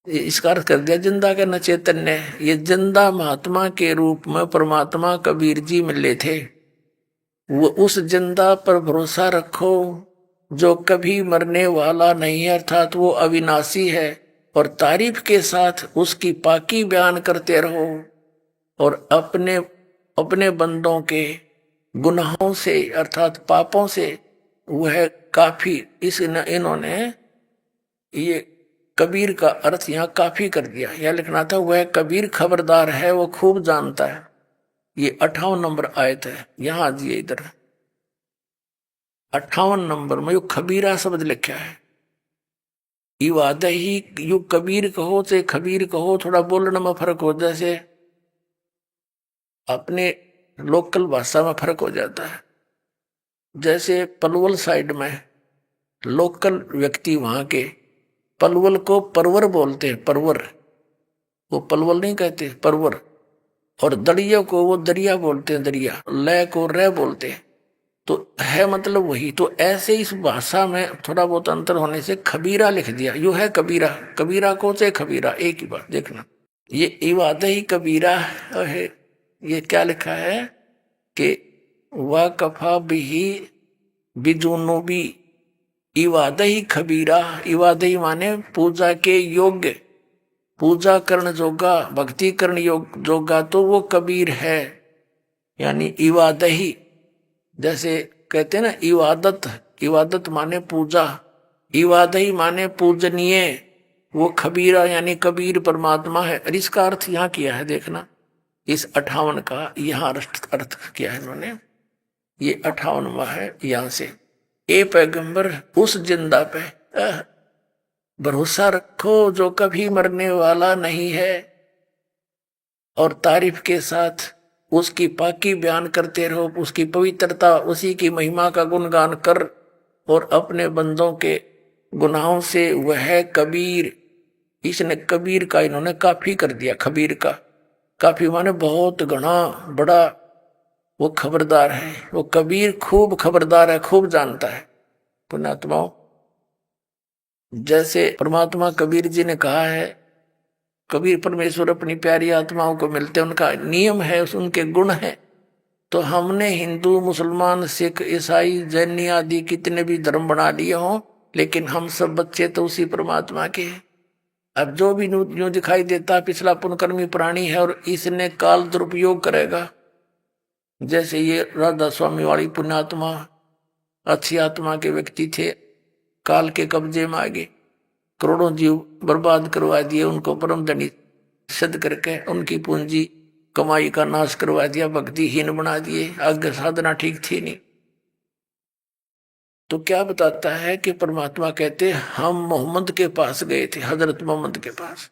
S7: इसका अर्थ कर दिया जिंदा के न चैतन्य, ये जिंदा महात्मा के रूप में परमात्मा कबीर जी मिले थे। वो उस जिंदा पर भरोसा रखो जो कभी मरने वाला नहीं है, अर्थात वो अविनाशी है। और तारीफ के साथ उसकी पाकी बयान करते रहो और अपने बंदों के गुनाहों से अर्थात पापों से वह काफी, इन्होंने ये कबीर का अर्थ यहाँ काफी कर दिया। यह लिखना था, वह कबीर खबरदार है, वो खूब जानता है। ये 58 नंबर आयत है। यहां दिए इधर 58 नंबर में यो खबीरा शब्द लिखा है। इवाद ही यू कबीर कहो से खबीर कहो, थोड़ा बोलने में फर्क हो, जैसे अपने लोकल भाषा में फर्क हो जाता है। जैसे पलवल साइड में लोकल व्यक्ति वहां के पलवल को परवर बोलते हैं, परवर, वो पलवल नहीं कहते, परवर। और दरिया को वो दरिया बोलते हैं, दरिया। लय को रे बोलते हैं, तो है मतलब वही। तो ऐसे इस भाषा में थोड़ा बहुत अंतर होने से खबीरा लिख दिया। यो है कबीरा, कबीरा को से खबीरा एक ही बात। देखना, ये इवाद ही कबीरा है। ये क्या लिखा है कि वा कफा बिही बिजुनुबी इवाद ही खबीरा। इवाद ही माने पूजा के योग्य, पूजा करण जोगा, भक्ति करण जोगा, तो वो कबीर है। यानी इवाद ही, जैसे कहते हैं ना इबादत, इबादत माने पूजा, इबादत ही माने पूजनीय, वो खबीरा यानी कबीर परमात्मा है। और इसका अर्थ यहाँ किया है, देखना इस 58 का यहाँ अर्थ किया है इन्होंने। ये 58वां है यहाँ से। ए पैगंबर, उस जिंदा पे भरोसा रखो जो कभी मरने वाला नहीं है, और तारीफ के साथ उसकी पाकी बयान करते रहो, उसकी पवित्रता, उसी की महिमा का गुणगान कर, और अपने बंदों के गुनाहों से वह कबीर। इसने कबीर का इन्होंने काफी कर दिया। खबीर का काफी माने बहुत घना बड़ा, वो खबरदार है, वो कबीर खूब खबरदार है, खूब जानता है। पुण्यात्माओं, जैसे परमात्मा कबीर जी ने कहा है, कबीर परमेश्वर अपनी प्यारी आत्माओं को मिलते, उनका नियम है, उनके गुण हैं। तो हमने हिंदू, मुसलमान, सिख, ईसाई, जैनी आदि कितने भी धर्म बना लिए हों, लेकिन हम सब बच्चे तो उसी परमात्मा के हैं। अब जो भी यूं दिखाई देता पिछला पुनकर्मी प्राणी है और इसने काल दुरुपयोग करेगा। जैसे ये राधा स्वामी वाली पुण्यात्मा अच्छी आत्मा के व्यक्ति थे, काल के कब्जे में आ गए, करोड़ों जीव बर्बाद करवा दिए, उनको परम धनी सिद्ध करके उनकी पूंजी कमाई का नाश करवा दिया, भक्तिहीन बना दिए, आगे साधना ठीक थी नहीं। तो क्या बताता है कि परमात्मा कहते हम मोहम्मद के पास गए थे, हजरत मोहम्मद के पास।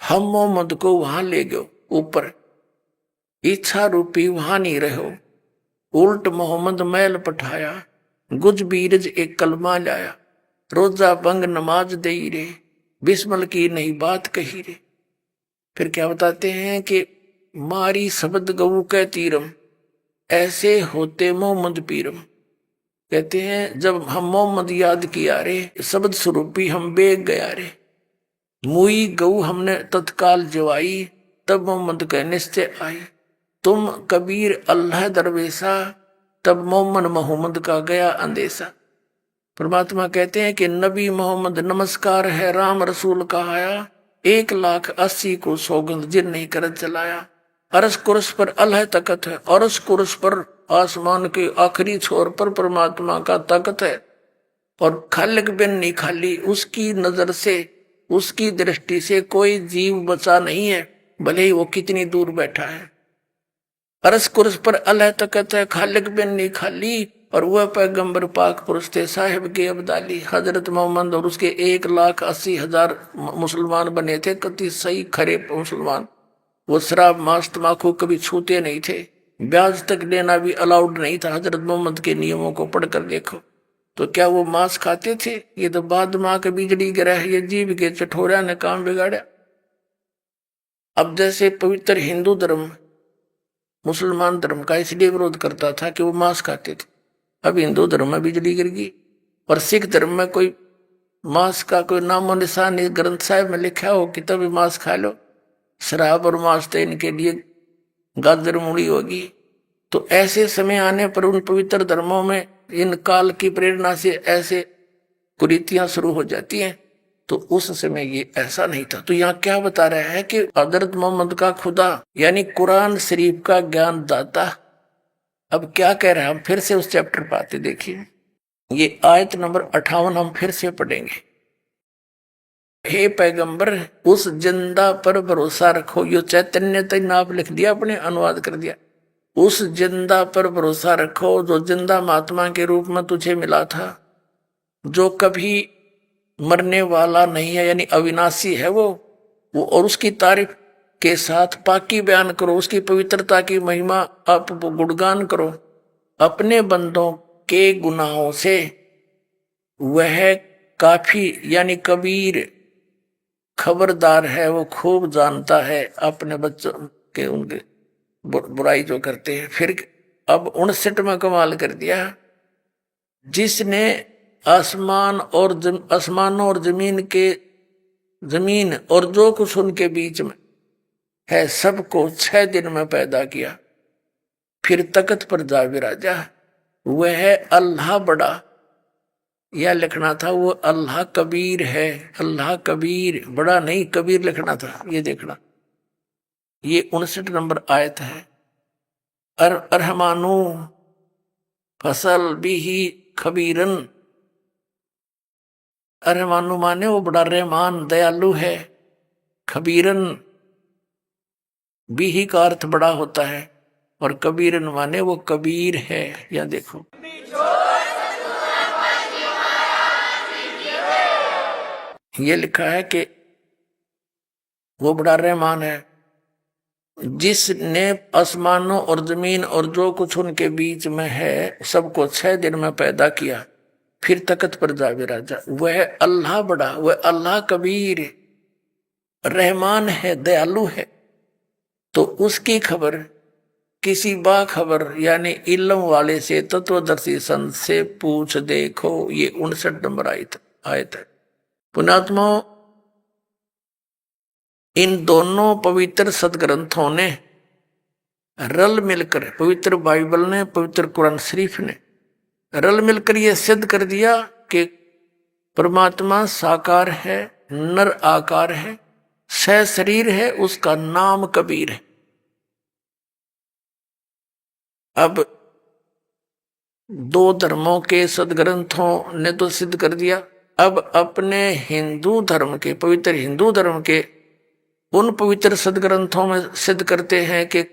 S7: हम मोहम्मद को वहां ले गयो ऊपर, इच्छा रूपी वहां नहीं रहो, उल्ट मोहम्मद मैल पठाया, गुज बीरज एक कलमा लाया, रोजा बंग नमाज दे रे, बिस्मल की नहीं बात कही रे। फिर क्या बताते हैं कि मारी शब्द गऊ कै तीरम, ऐसे होते मोहम्मद पीरम। कहते हैं जब हम मोहम्मद याद किया रे, शब्द स्वरूपी हम बेग गया रे, मुई गऊ हमने तत्काल जवाई, तब मोहम्मद कह निश्चय आई, तुम कबीर अल्लाह दरवेशा, तब मोहम्मद का गया अंदेशा। परमात्मा कहते हैं कि नबी मोहम्मद नमस्कार है राम रसूल का आया, 1,80,000 को सौगंध जिन नहीं कर चलाया, अरस कुरस पर अल्लाह तकत है, अरस कुरस पर आसमान के आखिरी छोर पर परमात्मा का तकत है, और खालिक बिन नहीं खाली, उसकी नजर से उसकी दृष्टि से कोई जीव बचा नहीं है, भले ही वो कितनी दूर बैठा है। अरस कुरस पर अल्लाह तकत है, खालिक बिन नहीं खाली, और वह पैगंबर पाक पुरुष थे साहिब के अब्दाली, हजरत मोहम्मद, और उसके 1,80,000 मुसलमान बने थे, कति सही खरे मुसलमान। वो शराब मांस तमाकू कभी छूते नहीं थे, ब्याज तक लेना भी अलाउड नहीं था। हजरत मोहम्मद के नियमों को पढ़कर देखो तो क्या वो मांस खाते थे? ये तो बाद माँ के बिजली गिरा है, ये जीव के चठोरा ने काम बिगाड़ा। अब जैसे पवित्र हिंदू धर्म मुसलमान धर्म का इसलिए विरोध करता था कि वो मांस खाते थे, अब हिंदू धर्म में बिजली गिर गई, और सिख धर्म में कोई मांस का कोई नामो निशान इस ग्रंथ साहिब में लिखा हो कि तभी मांस खा लो। शराब और मांस तो इनके लिए गाजर मूड़ी होगी। तो ऐसे समय आने पर उन पवित्र धर्मों में इन काल की प्रेरणा से ऐसे कुरीतियां शुरू हो जाती हैं। तो उस समय ये ऐसा नहीं था। तो यहाँ क्या बता रहा है कि हजरत मोहम्मद का खुदा यानी कुरान शरीफ का ज्ञान दाता। अब क्या कह रहे हैं, हम फिर से उस चैप्टर पर आते देखिए, ये आयत नंबर 58 हम फिर से पढ़ेंगे। हे पैगंबर, उस जिंदा पर भरोसा रखो। यो चैतन्य तक आप लिख दिया, अपने अनुवाद कर दिया। उस जिंदा पर भरोसा रखो जो जिंदा महात्मा के रूप में तुझे मिला था, जो कभी मरने वाला नहीं है, यानी अविनाशी है वो। और उसकी तारीफ के साथ पाकी बयान करो, उसकी पवित्रता की महिमा आप गुणगान करो। अपने बंदों के गुनाहों से वह काफी यानी कबीर खबरदार है, वो खूब जानता है अपने बच्चों के उनके बुराई जो करते हैं। फिर अब 59 में कमाल कर दिया, जिसने आसमानों और जमीन और जो कुछ उनके बीच में है सबको 6 दिन में पैदा किया, फिर तख्त पर जा विराजा। वह है अल्लाह बड़ा, यह लिखना था, वो अल्लाह कबीर है। अल्लाह कबीर, बड़ा नहीं कबीर लिखना था। ये देखना, ये 59 नंबर आयत है। अरहमानु फसल बिही खबीरन। अरहमानु माने वो बड़ा रहमान दयालु है, खबीरन बिही का अर्थ बड़ा होता है, और कबीरन माने वो कबीर है। या देखो, ये लिखा है कि वो बड़ा रहमान है, जिसने आसमानों और जमीन और जो कुछ उनके बीच में है सबको 6 दिन में पैदा किया, फिर तख्त पर जा विराजा। वह अल्लाह बड़ा, वह अल्लाह कबीर रहमान है, दयालु है। तो उसकी खबर किसी बाखबर यानी इल्म वाले से, तत्वदर्शी संत से पूछ देखो। ये 59 नंबर आयत है। पुण्यात्मा, इन दोनों पवित्र सदग्रंथों ने रल मिलकर, पवित्र बाइबल ने, पवित्र कुरान शरीफ ने रल मिलकर यह सिद्ध कर दिया कि परमात्मा साकार है, नर आकार है, सह शरीर है, उसका नाम कबीर है। अब 2 धर्मों के सदग्रंथों ने तो सिद्ध कर दिया। अब अपने हिंदू धर्म के, पवित्र हिंदू धर्म के उन पवित्र सदग्रंथों में सिद्ध करते हैं कि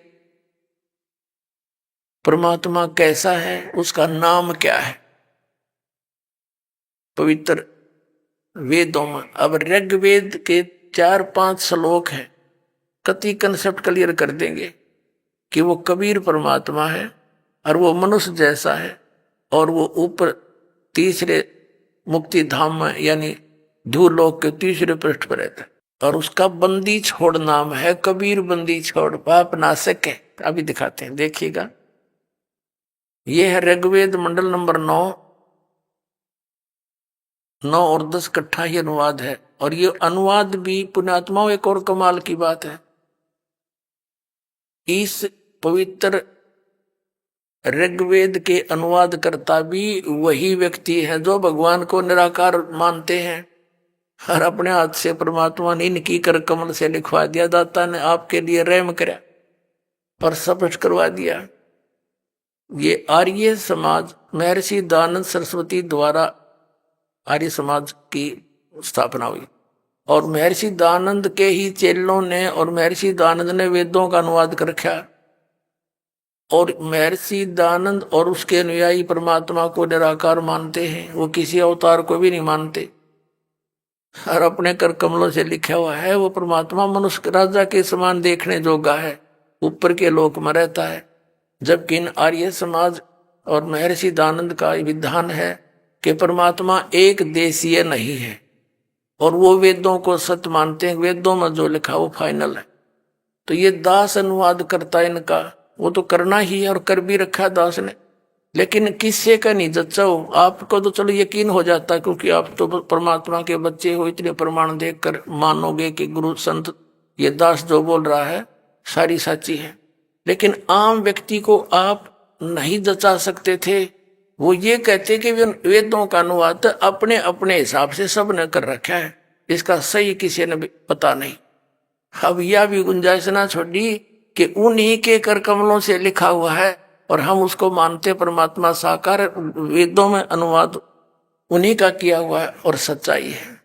S7: परमात्मा कैसा है, उसका नाम क्या है। पवित्र वेदों में, अब ऋग्वेद के 4-5 श्लोक है, कति कंसेप्ट क्लियर कर देंगे कि वो कबीर परमात्मा है और वो मनुष्य जैसा है और वो ऊपर तीसरे मुक्ति धाम में यानी धूलोक के तीसरे पृष्ठ पर रहता है और उसका बंदी छोड़ नाम है कबीर बंदी छोड़ पाप नाशक है। अभी दिखाते हैं, देखिएगा। ये है ऋग्वेद मंडल नंबर 9 और 10 इकट्ठा ही अनुवाद है और ये अनुवाद भी पुण्यात्माओं एक और कमाल की बात है। इस पवित्र ऋग्वेद के अनुवाद करता भी वही व्यक्ति है जो भगवान को निराकार मानते हैं और अपने हाथ से परमात्मा ने इनकी कर कमल से लिखवा दिया, दाता ने आपके लिए रहम करा और स्पष्ट करवा दिया। ये आर्य समाज महर्षि दयानंद सरस्वती द्वारा आर्य समाज की स्थापना हुई और महर्षि दयानंद के ही चेलों ने और महर्षि दयानंद ने वेदों का अनुवाद कर रखा और महर्षि दयानंद और उसके अनुयायी परमात्मा को निराकार मानते हैं, वो किसी अवतार को भी नहीं मानते और अपने कर कमलों से लिखा हुआ है वो परमात्मा मनुष्य राजा के समान देखने जोगा है, ऊपर के लोक में रहता है। जबकि इन आर्य समाज और महर्षि दयानंद का विधान है कि परमात्मा एक देशीय नहीं है और वो वेदों को सत्य मानते हैं, वेदों में जो लिखा वो फाइनल है। तो ये दास अनुवाद करता इनका, वो तो करना ही है और कर भी रखा दास ने, लेकिन किससे का नहीं जच्चा हो। आपको तो चलो यकीन हो जाता है क्योंकि आप तो परमात्मा के बच्चे हो, इतने प्रमाण देखकर मानोगे कि गुरु संत ये दास जो बोल रहा है सारी सच्ची है। लेकिन आम व्यक्ति को आप नहीं जचा सकते थे। वो ये कहते कि वेदों का अनुवाद अपने अपने हिसाब से सब ने कर रखा है, इसका सही किसी ने भी पता नहीं। अब यह भी गुंजाइश ना छोड़ी कि उन्हीं के कर कमलों से लिखा हुआ है और हम उसको मानते परमात्मा साकार, वेदों में अनुवाद उन्हीं का किया हुआ है और सच्चाई है।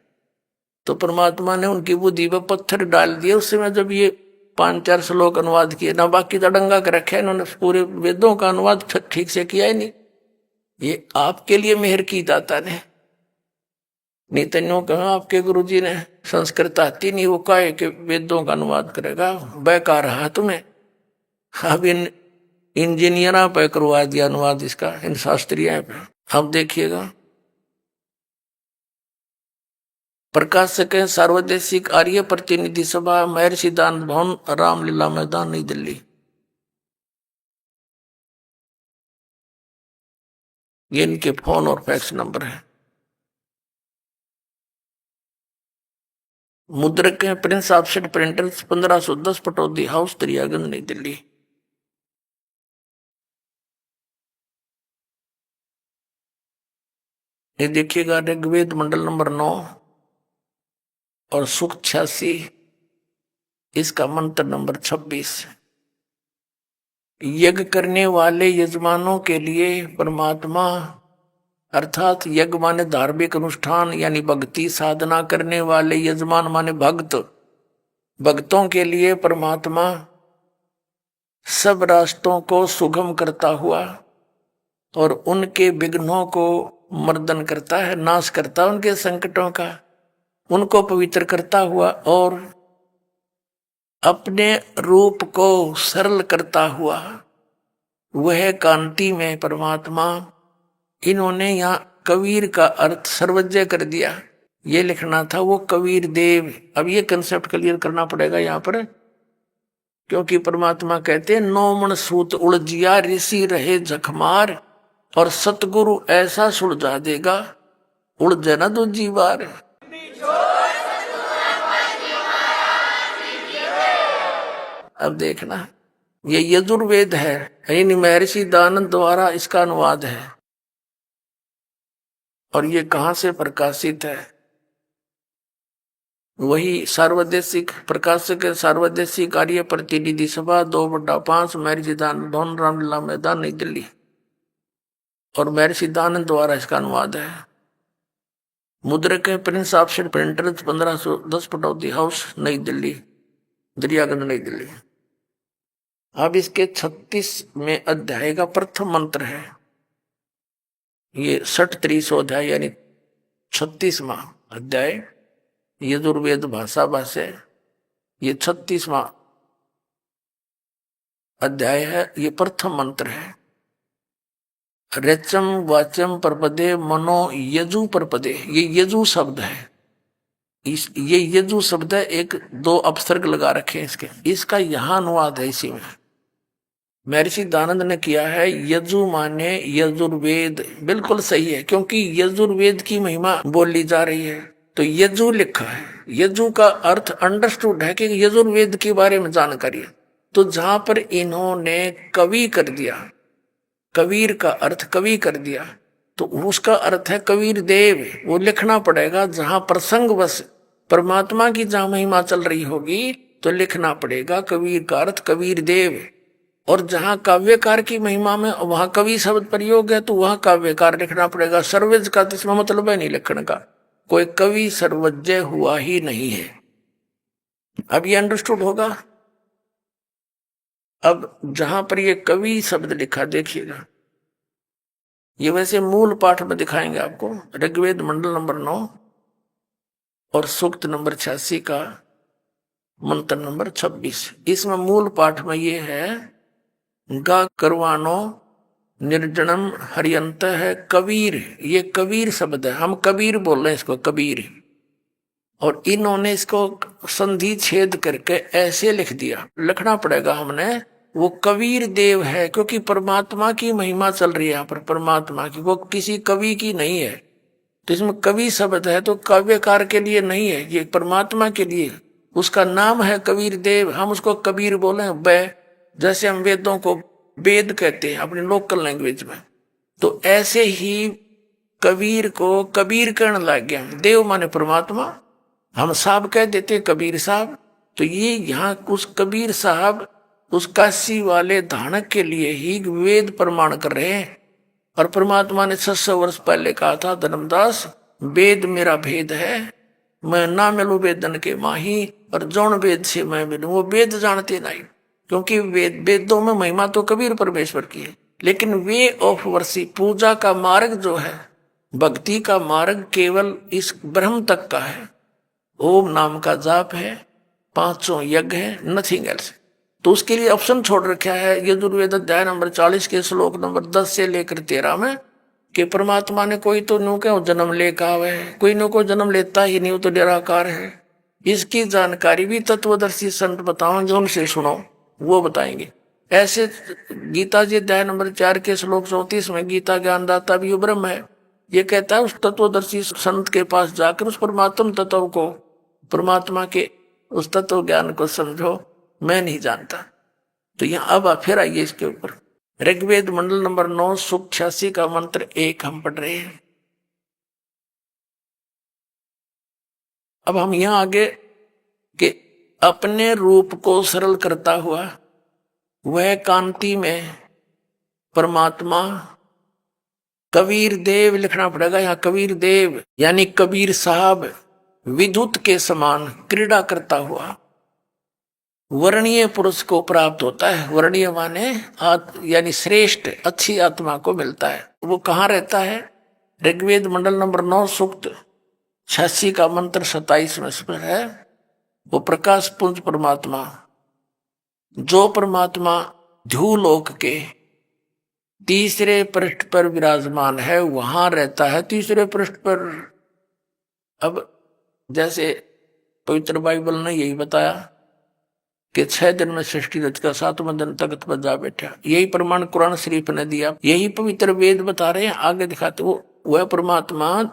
S7: तो परमात्मा ने उनकी बुद्धि पर पत्थर डाल दिए उस समय जब ये 5-4 श्लोक अनुवाद किए ना, बाकी तड़ंगा कर रखे, इन्होंने पूरे वेदों का अनुवाद ठीक से किया ही नहीं। ये आपके लिए मेहर की दाता ने, नहीं तो कहा आपके गुरुजी ने संस्कृत आती नहीं, वो कहे कि वेदों का अनुवाद करेगा, बेकार रहा तुम्हें। अब इन इंजीनियरा पे करवा दिया अनुवाद इसका, इन शास्त्रीय पे। अब देखिएगा, प्रकाशक है सार्वदेशिक आर्य प्रतिनिधि सभा, महर्षि दयानंद भवन, रामलीला मैदान, नई दिल्ली। ये इनके फोन और फैक्स नंबर है। मुद्रक है Prince offset printers, 1510 Pataudi house, Daryaganj, नई दिल्ली। ये देखिएगा ऋग्वेद मंडल नंबर 9 और सुख 86, इसका मंत्र नंबर 26। यज्ञ करने वाले यजमानों के लिए परमात्मा अर्थात यज्ञ माने धार्मिक अनुष्ठान यानी भक्ति साधना करने वाले यजमान माने भक्त, भक्तों के लिए परमात्मा सब रास्तों को सुगम करता हुआ और उनके विघ्नों को मर्दन करता है, नाश करता है उनके संकटों का, उनको पवित्र करता हुआ और अपने रूप को सरल करता हुआ वह कांति में परमात्मा। इन्होंने यहाँ कबीर का अर्थ सर्वज्ञ कर दिया, ये लिखना था वो कबीर देव। अब ये कंसेप्ट क्लियर करना पड़ेगा यहाँ पर, क्योंकि परमात्मा कहते हैं 9 मन सूत उलझिया ऋषि रहे झकमार, और सतगुरु ऐसा सुलझा देगा उलझे ना दूजी बार। अब देखना, ये यजुर्वेद है, यानी महर्षि दयानंद द्वारा इसका अनुवाद है और ये कहां से प्रकाशित है? वही सार्वदेशिक प्रकाशक है सार्वदेशिक आर्य प्रतिनिधि सभा 2/5 महर्षि दयानंद भवन, रामलीला मैदान, नई दिल्ली। और महर्षि दयानंद द्वारा इसका अनुवाद है। मुद्रक है Prince offset printers, 1510 Pataudi house, नई दिल्ली, दरियागंज, नई दिल्ली। अब इसके 36वें अध्याय का प्रथम मंत्र है, ये 63वां अध्याय यानी 36वां अध्याय। यजुर्वेद भाषा भाष्य, ये 36वां अध्याय है। ये प्रथम मंत्र है। रेचम वाच्यम परपदे मनो यजु परपदे, ये यजु शब्द है। ये यजु शब्द है, एक दो अपसर्ग लगा रखे हैं इसके। इसका यहां अनुवाद है इसी में। महर्षि दानंद ने किया है यजु माने यजुर्वेद। बिल्कुल सही है, क्योंकि यजुर्वेद की महिमा बोली जा रही है तो यजु लिखा है। यजु का अर्थ अंडरस्टूड है कि यजुर्वेद के बारे में जानकारी है। तो जहां पर इन्होंने कवि कर दिया, कबीर का अर्थ कवि कर दिया, तो उसका अर्थ है कबीर देव। वो लिखना पड़ेगा। जहां प्रसंग बस परमात्मा की जहां महिमा चल रही होगी तो लिखना पड़ेगा कबीर का अर्थ कबीर देव। और जहां काव्यकार की महिमा में वहां कवि शब्द प्रयोग है तो वहां काव्यकार लिखना पड़ेगा। सर्वज्ञ का तो इसमें मतलब है नहीं लिखने का, कोई कवि सर्वज्ञ हुआ ही नहीं है। अब ये अंडरस्टूड होगा। अब जहां पर ये कवि शब्द लिखा देखिएगा, ये वैसे मूल पाठ में दिखाएंगे आपको। ऋग्वेद मंडल नंबर 9 और सूक्त नंबर 86 का मंत्र नंबर 26। इसमें मूल पाठ में ये है गा करवानो निर्जनम हरियंत है कबीर। ये कबीर शब्द है, हम कबीर बोल रहे हैं इसको कबीर। और इन्होंने इसको संधि छेद करके ऐसे लिख दिया। लिखना पड़ेगा हमने वो कबीर देव है, क्योंकि परमात्मा की महिमा चल रही है यहाँ पर, परमात्मा की, वो किसी कवि की नहीं है। तो इसमें कवि शब्द है तो काव्यकार के लिए नहीं है, ये परमात्मा के लिए। उसका नाम है कबीर देव, हम उसको कबीर बोले बै, जैसे हम वेदों को वेद कहते हैं अपनी लोकल लैंग्वेज में। तो ऐसे ही कबीर को कबीर कहने लग गया। देव माने परमात्मा, हम साहब कह देते कबीर साहब। तो ये यहाँ उस कबीर साहब उस काशी वाले धानक के लिए ही वेद प्रमाण कर रहे हैं। और परमात्मा ने 600 वर्ष पहले कहा था, धर्मदास वेद मेरा भेद है, मैं ना मिलूं वेदन के माही, और जौन वेद से मैं मिलूं। वो वेद जानते नहीं, क्योंकि वेदों में महिमा तो कबीर परमेश्वर की है, लेकिन वे ऑफ वर्शिप, पूजा का मार्ग जो है, भक्ति का मार्ग केवल इस ब्रह्म तक का है। ओम नाम का जाप है, 500 यज्ञ है, नथिंग एल्स। तो उसके लिए ऑप्शन छोड़ रखा है यजुर्वेद अध्याय नंबर 40 के श्लोक नंबर 10 से लेकर 13 में कि परमात्मा ने कोई तो नो क्या जन्म लेकर आवे है, कोई नो को जन्म लेता ही नहीं, वो तो निराकार है। इसकी जानकारी भी तत्वदर्शी संत बताओगे, उनसे सुनो, वो बताएंगे। ऐसे गीता जी अध्याय नंबर 4 के श्लोक 34 में गीता ज्ञानदाता भी ब्रह्म है। ये कहता है उस तत्वदर्शी संत के पास जाकर उस परमात्म तत्व को, परमात्मा के उस तत्व ज्ञान को समझो, मैं नहीं जानता। तो यहाँ अब फिर आइए इसके ऊपर। ऋग्वेद मंडल नंबर 9 सूक्त 86 का मंत्र 1 हम पढ़ रहे हैं। अब हम यहाँ आगे कि अपने रूप को सरल करता हुआ वह कांति में परमात्मा कबीर देव लिखना पड़ेगा। यहाँ कबीर देव यानी कबीर साहब विद्युत के समान क्रीड़ा करता हुआ वर्णीय पुरुष को प्राप्त होता है। वर्णीय माने यानी श्रेष्ठ अच्छी आत्मा को मिलता है। वो कहाँ रहता है? ऋग्वेद मंडल नंबर 9 सूक्त 86 का मंत्र 27 में है। वो प्रकाश पुंज परमात्मा, जो परमात्मा ध्युलोक के तीसरे पृष्ठ पर विराजमान है, वहां रहता है तीसरे पृष्ठ पर। अब जैसे पवित्र बाइबल ने यही बताया कि 6 दिन में सृष्टि रचका, 7वें दिन तख्त पर जा बैठा। यही प्रमाण कुरान शरीफ ने दिया, यही पवित्र वेद बता रहे हैं। आगे दिखाते वह परमात्मा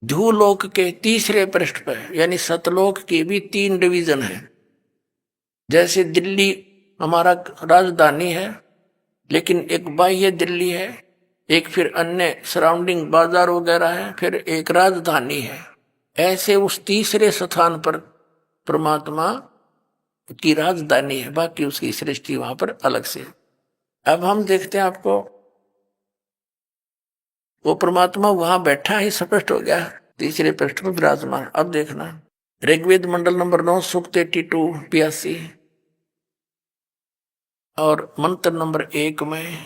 S7: ध्युलोक के तीसरे पृष्ठ पर, यानी सतलोक की भी 3 डिवीजन है। जैसे दिल्ली हमारा राजधानी है, लेकिन एक बाह्य दिल्ली है, एक फिर अन्य सराउंडिंग बाजार वगैरह है, फिर एक राजधानी है। ऐसे उस तीसरे स्थान पर परमात्मा की राजधानी है, बाकी उसकी सृष्टि वहां पर अलग से। अब हम देखते हैं, आपको वो परमात्मा वहां बैठा ही स्पष्ट हो गया, तीसरे पृष्ठ पर विराजमान। अब देखना ऋग्वेद मंडल नंबर 9 सूक्त 82 और मंत्र नंबर 1 में,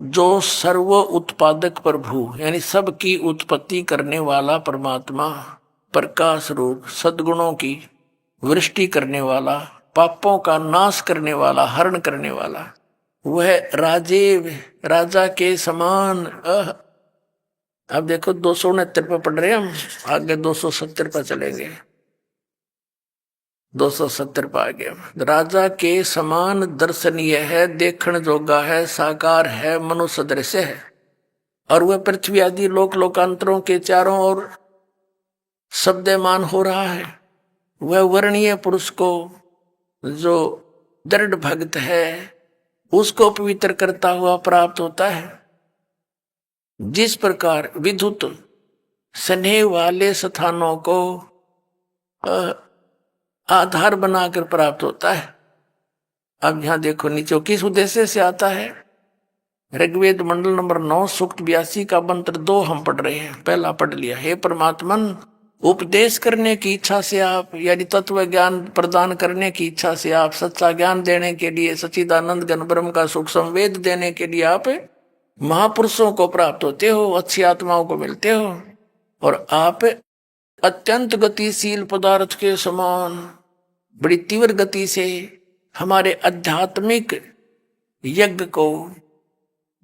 S7: जो सर्व उत्पादक प्रभु यानी सबकी उत्पत्ति करने वाला परमात्मा, प्रकाश रूप सद्गुणों की वृष्टि करने वाला, पापों का नाश करने वाला, हरण करने वाला, वह राजा के समान। अब देखो 269 पे पढ़ रहे हैं हम, आगे 270 पर चलेंगे। 270 पर आ गया। राजा के समान दर्शनीय है, देखण जोगा है, साकार है, मनुष्य दृश्य है, और वह पृथ्वी आदि लोक लोकांतरों के चारों ओर शब्दमान हो रहा है। वह वर्णीय पुरुष को जो दृढ़ भक्त है उसको पवित्र करता हुआ प्राप्त होता है। जिस प्रकार विद्युत स्नेह वाले स्थानों को आधार बनाकर प्राप्त होता है। अब यहां देखो नीचे किस उद्देश्य से आता है। ऋग्वेद मंडल नंबर 9 सूक्त 82 का मंत्र 2 हम पढ़ रहे हैं। पहला पढ़ लिया, हे परमात्मन, उपदेश करने की इच्छा से आप, यानी तत्व ज्ञान प्रदान करने की इच्छा से आप, सच्चा ज्ञान देने के लिए, सच्चिदानंद घन ब्रह्म का सुख संवेद देने के लिए आप महापुरुषों को प्राप्त होते हो, अच्छी आत्माओं को मिलते हो, और आप अत्यंत गतिशील पदार्थ के समान बड़ी तीव्र गति से हमारे आध्यात्मिक यज्ञ को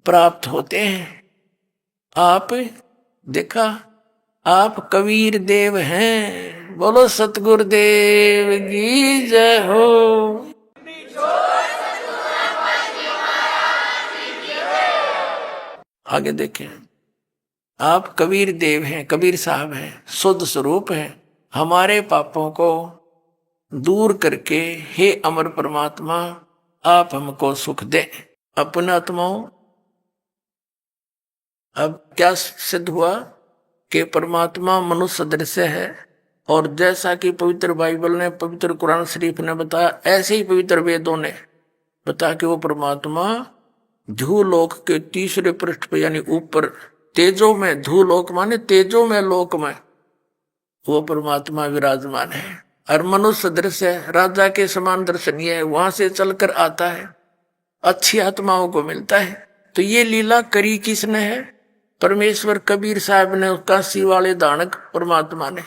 S7: प्राप्त होते हैं। आप देखा, आप कबीर देव हैं। बोलो सतगुरुदेव की जय हो। आगे देखें, आप कबीर देव हैं, कबीर साहब हैं, शुद्ध स्वरूप हैं। हमारे पापों को दूर करके हे अमर परमात्मा आप हमको सुख दे। अपने आत्माओं, अब क्या सिद्ध हुआ कि परमात्मा मनुष्य दृश्य है, और जैसा कि पवित्र बाइबल ने, पवित्र कुरान शरीफ ने बताया, ऐसे ही पवित्र वेदों ने बताया कि वो परमात्मा धूलोक के तीसरे पृष्ठ पर, यानी ऊपर तेजो में, धूलोक माने तेजो में, लोक में वो परमात्मा विराजमान है। और मनुष्य दृश्य है, राजा के समान दर्शनीय है, वहां से चलकर आता है, अच्छी आत्माओं को मिलता है। तो ये लीला करी किसने है? परमेश्वर कबीर साहब ने, काशी वाले दानक परमात्मा ने,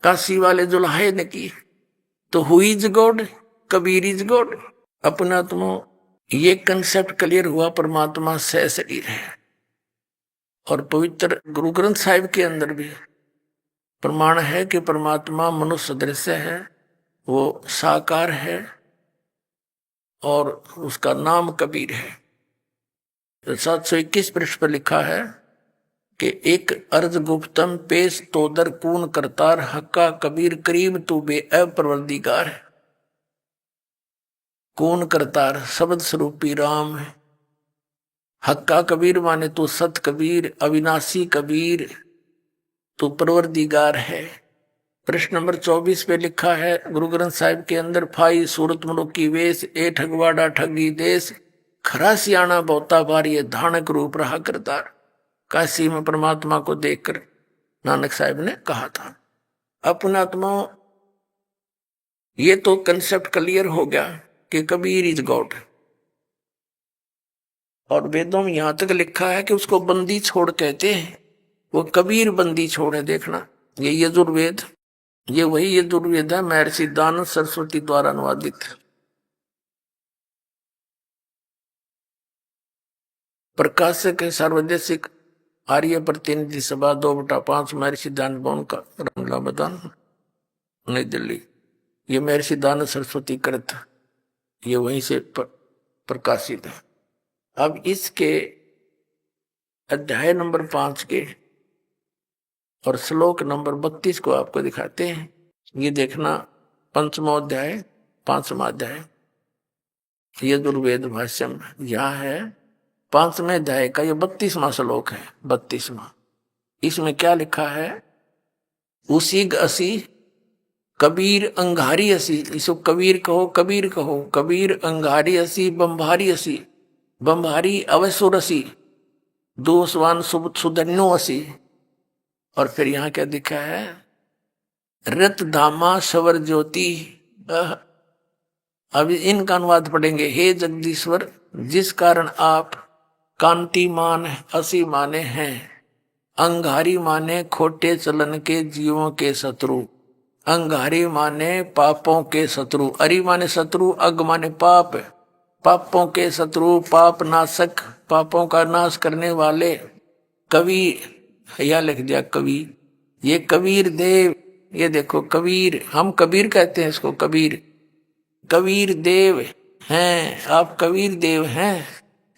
S7: काशी वाले जुल्हे ने की। तो who is God? Kabir is God. अपना तुम ये कंसेप्ट क्लियर हुआ, परमात्मा सह शरीर है। और पवित्र गुरु ग्रंथ साहिब के अंदर भी प्रमाण है कि परमात्मा मनुष्य दृश्य है, वो साकार है, और उसका नाम कबीर है। 721 पृष्ठ पर लिखा है कि एक अर्ज गुप्तम पेश तोदर कून करतार, हक्का कबीर करीब तू बे अप्रवर्दिगार है। कून करतार शब्द स्वरूपी राम है। हक्का कबीर माने तू सत कबीर, अविनाशी कबीर, तू परवरदिगार है। प्रश्न नंबर 24 पे लिखा है गुरु ग्रंथ साहिब के अंदर, फाई सूरत मनुकी वेश, ए ठगवाड़ा ठगी देश, खरा सियाणा बहुता बार, ये धानक रूप रहा करतार। काशी में परमात्मा को देखकर नानक साहिब ने कहा था। अपना आत्मा, ये तो कंसेप्ट क्लियर हो गया कि कबीर इज गॉड। और वेदों में यहां तक लिखा है कि उसको बंदी छोड़ कहते हैं, वो कबीर बंदी छोड़ है। देखना, ये यजुर्वेद, ये वही यजुर्वेद है महर्षि दानव सरस्वती द्वारा अनुवादित। प्रकाशक है सार्वदेशिक आर्य प्रतिनिधि सभा 2/5 महर्षि दान भवन का रामला मैदान, नई दिल्ली। ये महर्षि दानव सरस्वती कृत, ये वहीं से प्रकाशित है। अब इसके अध्याय नंबर 5 के और श्लोक नंबर 32 को आपको दिखाते हैं। ये देखना, 5वां अध्याय 5वां अध्याय यजुर्वेद भाष्य में यह है 5वें अध्याय का ये 32वां श्लोक है। 32वां, इसमें क्या लिखा है? उसी असी कबीर अंगारी असी, इसको कबीर कहो, कबीर कहो, कबीर अंगारी असी, बंभारी असी, बंभारी अवसुर असी, दोषवान सुधन्यो असी। और फिर यहाँ क्या दिखा है? रत धामा सवर ज्योति। अब इनका अनुवाद पढ़ेंगे। हे जगदीश्वर, जिस कारण आप कांतिमान असी माने हैं, अंगारी माने खोटे चलन के जीवों के शत्रु, अंगारी माने पापों के शत्रु, अरि माने शत्रु, अग माने पाप, पापों के शत्रु, पाप नाशक, पापों का नाश करने वाले। कवि, यह लिख दिया कवि, ये कबीर देव, ये देखो कबीर, हम कबीर कहते हैं इसको, कबीर, कबीर देव हैं आप, कबीर देव हैं।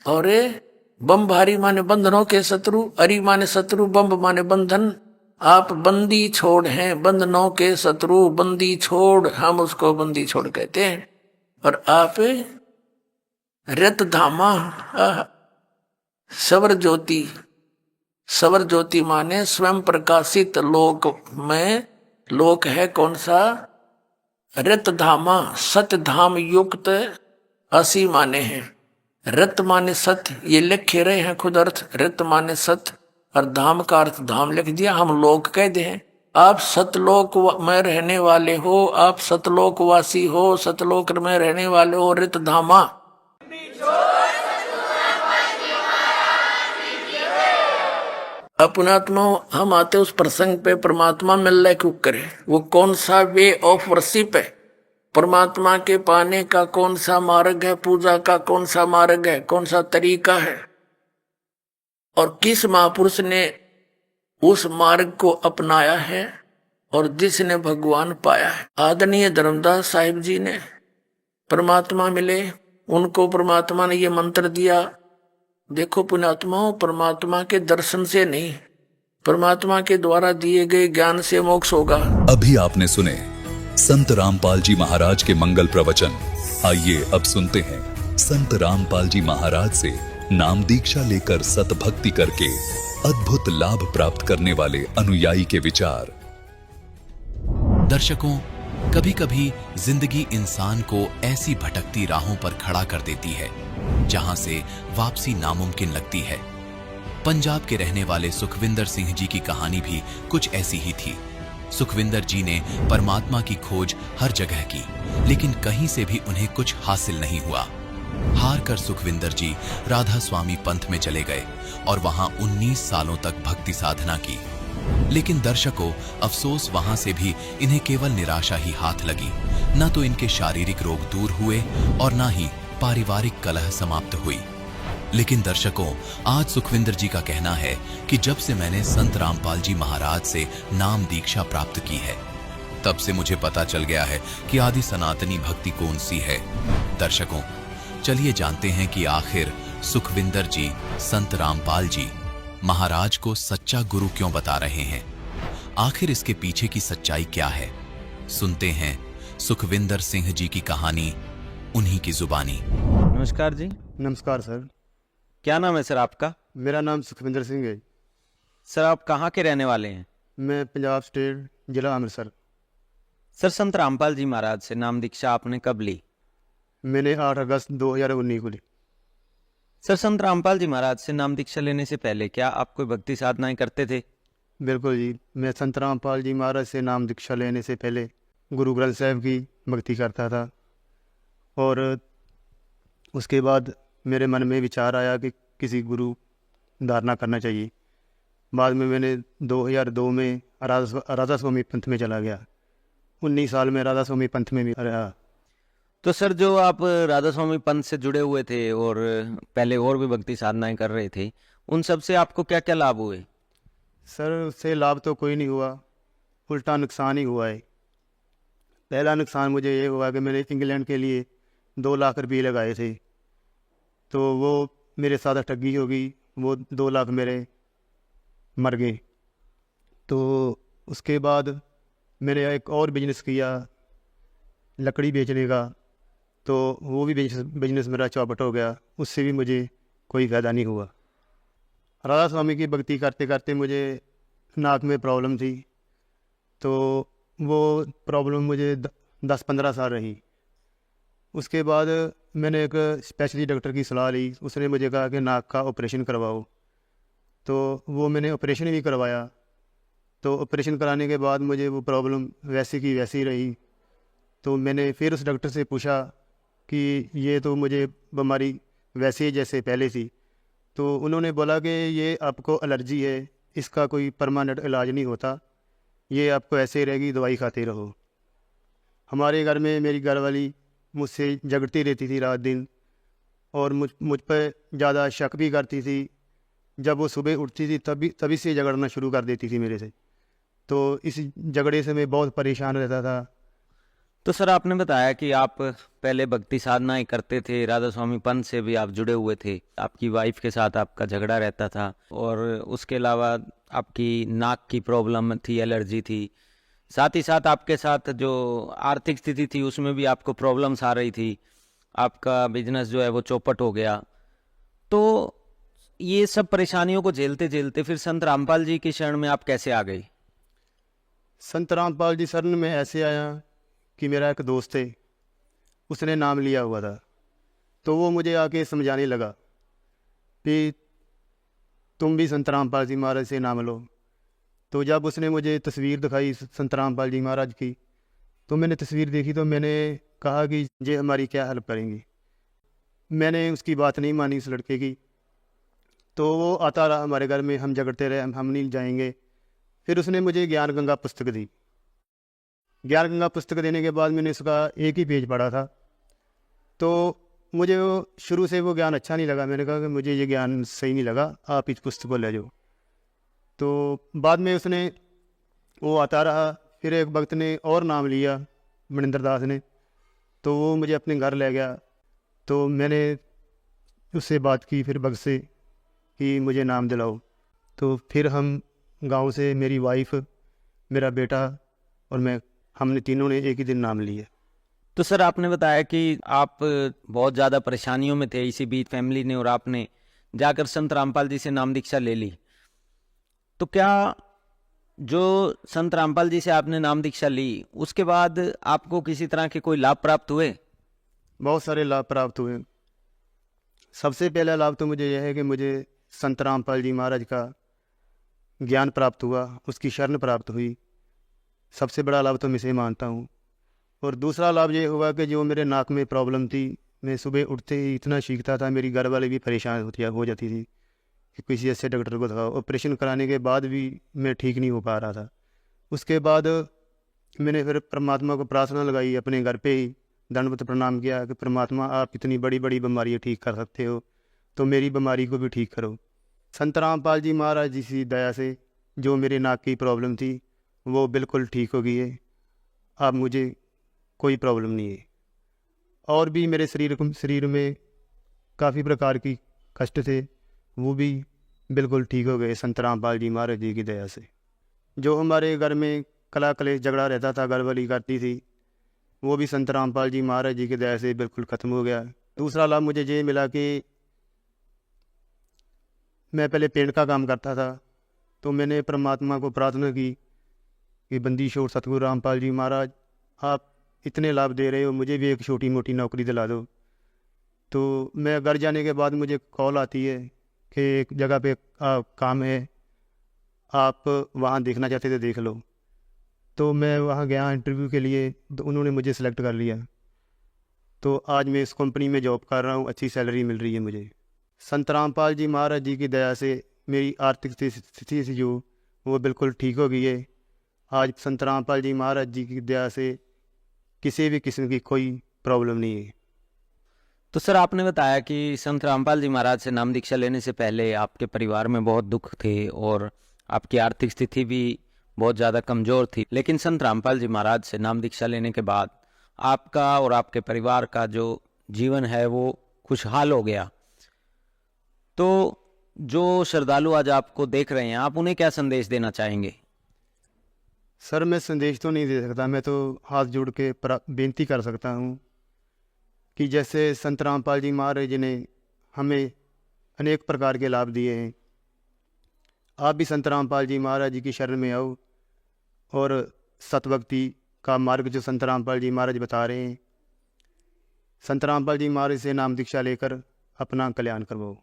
S7: और बम भारी माने बंधनों के शत्रु, अरि माने शत्रु, बम माने बंधन, आप बंदी छोड़ हैं, बंधनों के शत्रु, बंदी छोड़, हम उसको बंदी छोड़ कहते हैं। और आप रत धामा, सवर ज्योति, सवर ज्योति माने स्वयं प्रकाशित लोक में, लोक है कौन सा, रत धामा, सत धाम युक्त, असी माने हैं। रत माने सत्य, ये लिखे रहे हैं खुद अर्थ, रत माने सत्य और धाम का अर्थ धाम लिख दिया, हम लोक कहते हैं। आप सतलोक में रहने वाले हो, आप सतलोकवासी हो, सतलोक में रहने वाले हो, रित धामा। अपनात्मा हम आते उस प्रसंग पे, परमात्मा मिलने क्यों करे, वो कौन सा वे ऑफ वर्शिप है, परमात्मा के पाने का कौन सा मार्ग है, पूजा का कौन सा मार्ग है, कौन सा तरीका है, और किस महापुरुष ने उस मार्ग को अपनाया है और जिसने भगवान पाया है। आदरणीय धर्मदास साहिब जी ने परमात्मा मिले, उनको परमात्मा ने ये मंत्र दिया, देखो पुण्यात्माओं, परमात्मा के दर्शन से नहीं, परमात्मा के द्वारा दिए गए ज्ञान से मोक्ष होगा।
S6: अभी आपने सुने संत रामपाल जी महाराज के मंगल प्रवचन। आइए अब सुनते हैं संत रामपाल जी महाराज से नाम दीक्षा लेकर सतभक्ति करके अद्भुत लाभ प्राप्त करने वाले अनुयायी के विचार।
S3: दर्शकों, कभी कभी जिंदगी इंसान को ऐसी भटकती राहों पर खड़ा कर देती है जहां से वापसी नामुमकिन लगती है। पंजाब के रहने वाले सुखविंदर सिंह जी की कहानी भी कुछ ऐसी ही थी। सुखविंदर जी ने परमात्मा की खोज हर जगह की, लेकिन कहीं से भी उन्हें कुछ हासिल नहीं हुआ। हार कर सुखविंदर जी राधा स्वामी पंथ में चले गए और वहां 19 सालों तक भक्ति साधना की। लेकिन दर्शकों, अफसोस वहां से भी इन्हें केवल निराशा ही हाथ लगी। न तो इनके शारीरिक रोग दूर हुए और न ही पारिवारिक कलह समाप्त हुई। लेकिन दर्शकों, आज सुखविंदर जी का कहना है कि जब से मैंने संत रामपाल जी महाराज से नाम दीक्षा प्राप्त की है, तब से मुझे पता चल गया है कि आदि सनातनी भक्ति कौन सी है। दर्शकों, चलिए जानते हैं कि आखिर सुखविंदर जी संत रामपाल जी महाराज को सच्चा गुरु क्यों बता रहे हैं। आखिर इसके पीछे की सच्चाई क्या है, सुनते हैं सुखविंदर सिंह जी की कहानी उन्हीं की जुबानी।
S8: नमस्कार जी।
S9: नमस्कार सर।
S8: क्या नाम है सर आपका?
S9: मेरा नाम सुखविंदर सिंह है।
S8: सर आप कहाँ के रहने वाले हैं?
S9: मैं पंजाब स्टेट, जिला अमृतसर।
S8: सर संत रामपाल जी महाराज से नाम दीक्षा आपने कब ली?
S9: मैंने 8 अगस्त 2019 को ली।
S8: सर संत रामपाल जी महाराज से नाम दीक्षा लेने से पहले क्या आप कोई भक्ति साधनाएं करते थे?
S9: बिल्कुल जी, मैं संत रामपाल जी महाराज से नाम दीक्षा लेने से पहले गुरु ग्रंथ साहिब की भक्ति करता था, और उसके बाद मेरे मन में विचार आया कि किसी गुरु धारणा करना चाहिए। बाद में मैंने 2002 में राधा स्वामी पंथ में चला गया। 19 साल में राधा स्वामी पंथ में भी रहा।
S8: तो सर जो आप राधा स्वामी पंथ से जुड़े हुए थे और पहले और भी भक्ति साधनाएं कर रहे थे, उन सब से आपको क्या क्या लाभ हुए?
S9: सर उससे लाभ तो कोई नहीं हुआ, उल्टा नुकसान ही हुआ है। पहला नुकसान मुझे ये हुआ कि मैंने इंग्लैंड के लिए 2 लाख रुपये लगाए थे, तो वो मेरे साथ ठगी हो गई। वो 2 लाख मेरे मर गए। तो उसके बाद मैंने एक और बिजनेस किया लकड़ी बेचने का, तो वो भी बिजनेस मेरा चौपट हो गया। उससे भी मुझे कोई फ़ायदा नहीं हुआ। राधा स्वामी की भक्ति करते करते मुझे नाक में प्रॉब्लम थी, तो वो प्रॉब्लम मुझे 10-15 साल रही। उसके बाद मैंने एक स्पेशलिस्ट डॉक्टर की सलाह ली। उसने मुझे कहा कि नाक का ऑपरेशन करवाओ, तो वो मैंने ऑपरेशन भी करवाया। तो ऑपरेशन कराने के बाद मुझे वो प्रॉब्लम वैसी की वैसी रही। तो मैंने फिर उस डॉक्टर से पूछा कि ये तो मुझे बीमारी वैसी है जैसे पहले थी। तो उन्होंने बोला कि ये आपको एलर्जी है, इसका कोई परमानेंट इलाज नहीं होता, ये आपको ऐसे ही रहेगी, दवाई खाते रहो। हमारे घर में मेरी घरवाली मुझसे झगड़ती रहती थी रात दिन, और मुझ पर ज़्यादा शक भी करती थी। जब वो सुबह उठती थी तभी से झगड़ना शुरू कर देती थी मेरे से, तो इस झगड़े से मैं बहुत परेशान रहता था।
S8: तो सर आपने बताया कि आप पहले भक्ति साधनाएं करते थे, राधा स्वामी पंथ से भी आप जुड़े हुए थे, आपकी वाइफ के साथ आपका झगड़ा रहता था, और उसके अलावा आपकी नाक की प्रॉब्लम थी, एलर्जी थी, साथ ही साथ आपके साथ जो आर्थिक स्थिति थी उसमें भी आपको प्रॉब्लम्स आ रही थी, आपका बिजनेस जो है वो चौपट हो गया। तो ये सब परेशानियों को झेलते झेलते फिर संत रामपाल जी की शरण में आप कैसे आ गए?
S9: संत रामपाल जी शरण में ऐसे आया कि मेरा एक दोस्त है, उसने नाम लिया हुआ था, तो वो मुझे आके समझाने लगा कि तुम भी संत रामपाल जी महाराज से नाम लो। तो जब उसने मुझे तस्वीर दिखाई संत रामपाल जी महाराज की, तो मैंने तस्वीर देखी, तो मैंने कहा कि ये हमारी क्या हेल्प करेंगी। मैंने उसकी बात नहीं मानी उस लड़के की, तो वो आता रहा हमारे घर में, हम झगड़ते रहे, हम नहीं जाएंगे। फिर उसने मुझे ज्ञान गंगा पुस्तक दी। ज्ञान गंगा पुस्तक देने के बाद मैंने उसका एक ही पेज पढ़ा था, तो मुझे वो शुरू से वो ज्ञान अच्छा नहीं लगा। मैंने कहा कि मुझे ये ज्ञान सही नहीं लगा, आप इस पुस्तक को ले जाओ। तो बाद में उसने वो आता रहा, फिर एक भक्त ने और नाम लिया, मनिंदर दास ने, तो वो मुझे अपने घर ले गया। तो मैंने उससे बात की फिर भक्त से कि मुझे नाम दिलाओ। तो फिर हम गांव से, मेरी वाइफ, मेरा बेटा और मैं, हमने तीनों ने एक ही दिन नाम लिए।
S8: तो सर आपने बताया कि आप बहुत ज़्यादा परेशानियों में थे, इसी बीच फैमिली ने और आपने जाकर संत रामपाल जी से नाम दीक्षा ले ली। तो क्या जो संत रामपाल जी से आपने नाम दीक्षा ली, उसके बाद आपको किसी तरह के कोई लाभ प्राप्त हुए?
S9: बहुत सारे लाभ प्राप्त हुए। सबसे पहला लाभ तो मुझे यह है कि मुझे संत रामपाल जी महाराज का ज्ञान प्राप्त हुआ, उसकी शरण प्राप्त हुई। सबसे बड़ा लाभ तो मैं इसे मानता हूँ। और दूसरा लाभ ये हुआ कि जो मेरे नाक में प्रॉब्लम थी, मैं सुबह उठते ही इतना चीखता था, मेरी घर वाले भी परेशान हो जाती थी कि किसी ऐसे डॉक्टर को दिखाओ। ऑपरेशन कराने के बाद भी मैं ठीक नहीं हो पा रहा था। उसके बाद मैंने फिर परमात्मा को प्रार्थना लगाई, अपने घर पे ही दंडवत प्रणाम किया कि परमात्मा आप इतनी बड़ी बड़ी बीमारियाँ ठीक कर सकते हो, तो मेरी बीमारी को भी ठीक करो। संत रामपाल जी महाराज जी की दया से जो मेरे नाक की प्रॉब्लम थी वो बिल्कुल ठीक हो गई है। अब मुझे कोई प्रॉब्लम नहीं है। और भी मेरे शरीर में काफ़ी प्रकार की कष्ट थे, वो भी बिल्कुल ठीक हो गए संत रामपाल जी महाराज जी की दया से। जो हमारे घर में कला कलेश झगड़ा रहता था, घर वाली करती थी, वो भी संत रामपाल जी महाराज जी की दया से बिल्कुल ख़त्म हो गया। दूसरा लाभ मुझे ये मिला कि मैं पहले पेंट का काम करता था, तो मैंने परमात्मा को प्रार्थना की कि बंदी छोड़ सतगुरु रामपाल जी महाराज, आप इतने लाभ दे रहे हो, मुझे भी एक छोटी मोटी नौकरी दिला दो। तो मैं घर जाने के बाद मुझे कॉल आती है कि एक जगह पे काम है, आप वहाँ देखना चाहते थे देख लो। तो मैं वहाँ गया इंटरव्यू के लिए, तो उन्होंने मुझे सेलेक्ट कर लिया। तो आज मैं इस कंपनी में जॉब कर रहा हूँ, अच्छी सैलरी मिल रही है मुझे। संत रामपाल जी महाराज जी की दया से मेरी आर्थिक स्थिति से जो वो बिल्कुल ठीक हो गई है। आज संत रामपाल जी महाराज जी की दया से किसी भी किस्म की कोई प्रॉब्लम नहीं है।
S8: तो सर आपने बताया कि संत रामपाल जी महाराज से नाम दीक्षा लेने से पहले आपके परिवार में बहुत दुख थे और आपकी आर्थिक स्थिति भी बहुत ज़्यादा कमज़ोर थी, लेकिन संत रामपाल जी महाराज से नाम दीक्षा लेने के बाद आपका और आपके परिवार का जो जीवन है वो खुशहाल हो गया। तो जो श्रद्धालु आज आपको देख रहे हैं, आप उन्हें क्या संदेश देना चाहेंगे?
S9: सर मैं संदेश तो नहीं दे सकता, मैं तो हाथ जोड़ के बेनती कर सकता हूँ कि जैसे संत रामपाल जी महाराज जी ने हमें अनेक प्रकार के लाभ दिए हैं, आप भी संत रामपाल जी महाराज जी की शरण में आओ और सतभक्ति का मार्ग जो संत रामपाल जी महाराज बता रहे हैं, संत रामपाल जी महाराज से नाम दीक्षा लेकर अपना कल्याण करवाओ।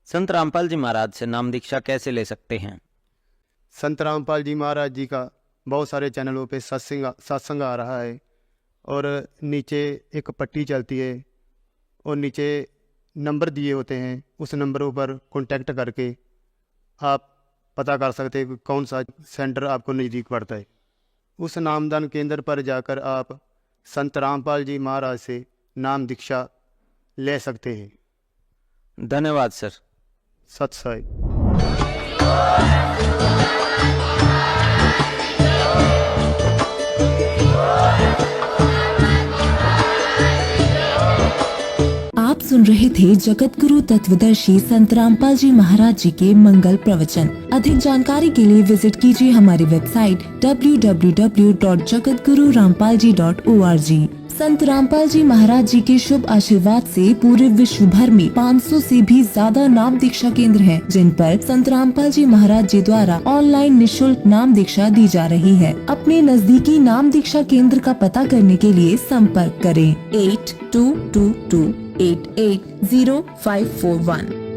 S8: संत रामपाल जी महाराज से नाम दीक्षा कैसे ले सकते हैं?
S9: संत रामपाल जी महाराज जी का बहुत सारे चैनलों पे सत्संग आ रहा है, और नीचे एक पट्टी चलती है और नीचे नंबर दिए होते हैं, उस नंबरों पर कांटेक्ट करके आप पता कर सकते हैं कि कौन सा सेंटर आपको नज़दीक पड़ता है। उस नामदान केंद्र पर जाकर आप संत रामपाल जी महाराज से नाम दीक्षा ले सकते हैं।
S8: धन्यवाद सर।
S9: सत साई।
S10: आप सुन रहे थे जगत गुरु तत्वदर्शी संत रामपाल जी महाराज जी के मंगल प्रवचन। अधिक जानकारी के लिए विजिट कीजिए हमारी वेबसाइट www.jagatgururampalji.org। संत रामपाल जी महाराज जी के शुभ आशीर्वाद से पूरे विश्व भर में 500 से भी ज्यादा नाम दीक्षा केंद्र हैं, जिन पर संत रामपाल जी महाराज जी द्वारा ऑनलाइन निशुल्क नाम दीक्षा दी जा रही है। अपने नजदीकी नाम दीक्षा केंद्र का पता करने के लिए संपर्क करें 8222880541।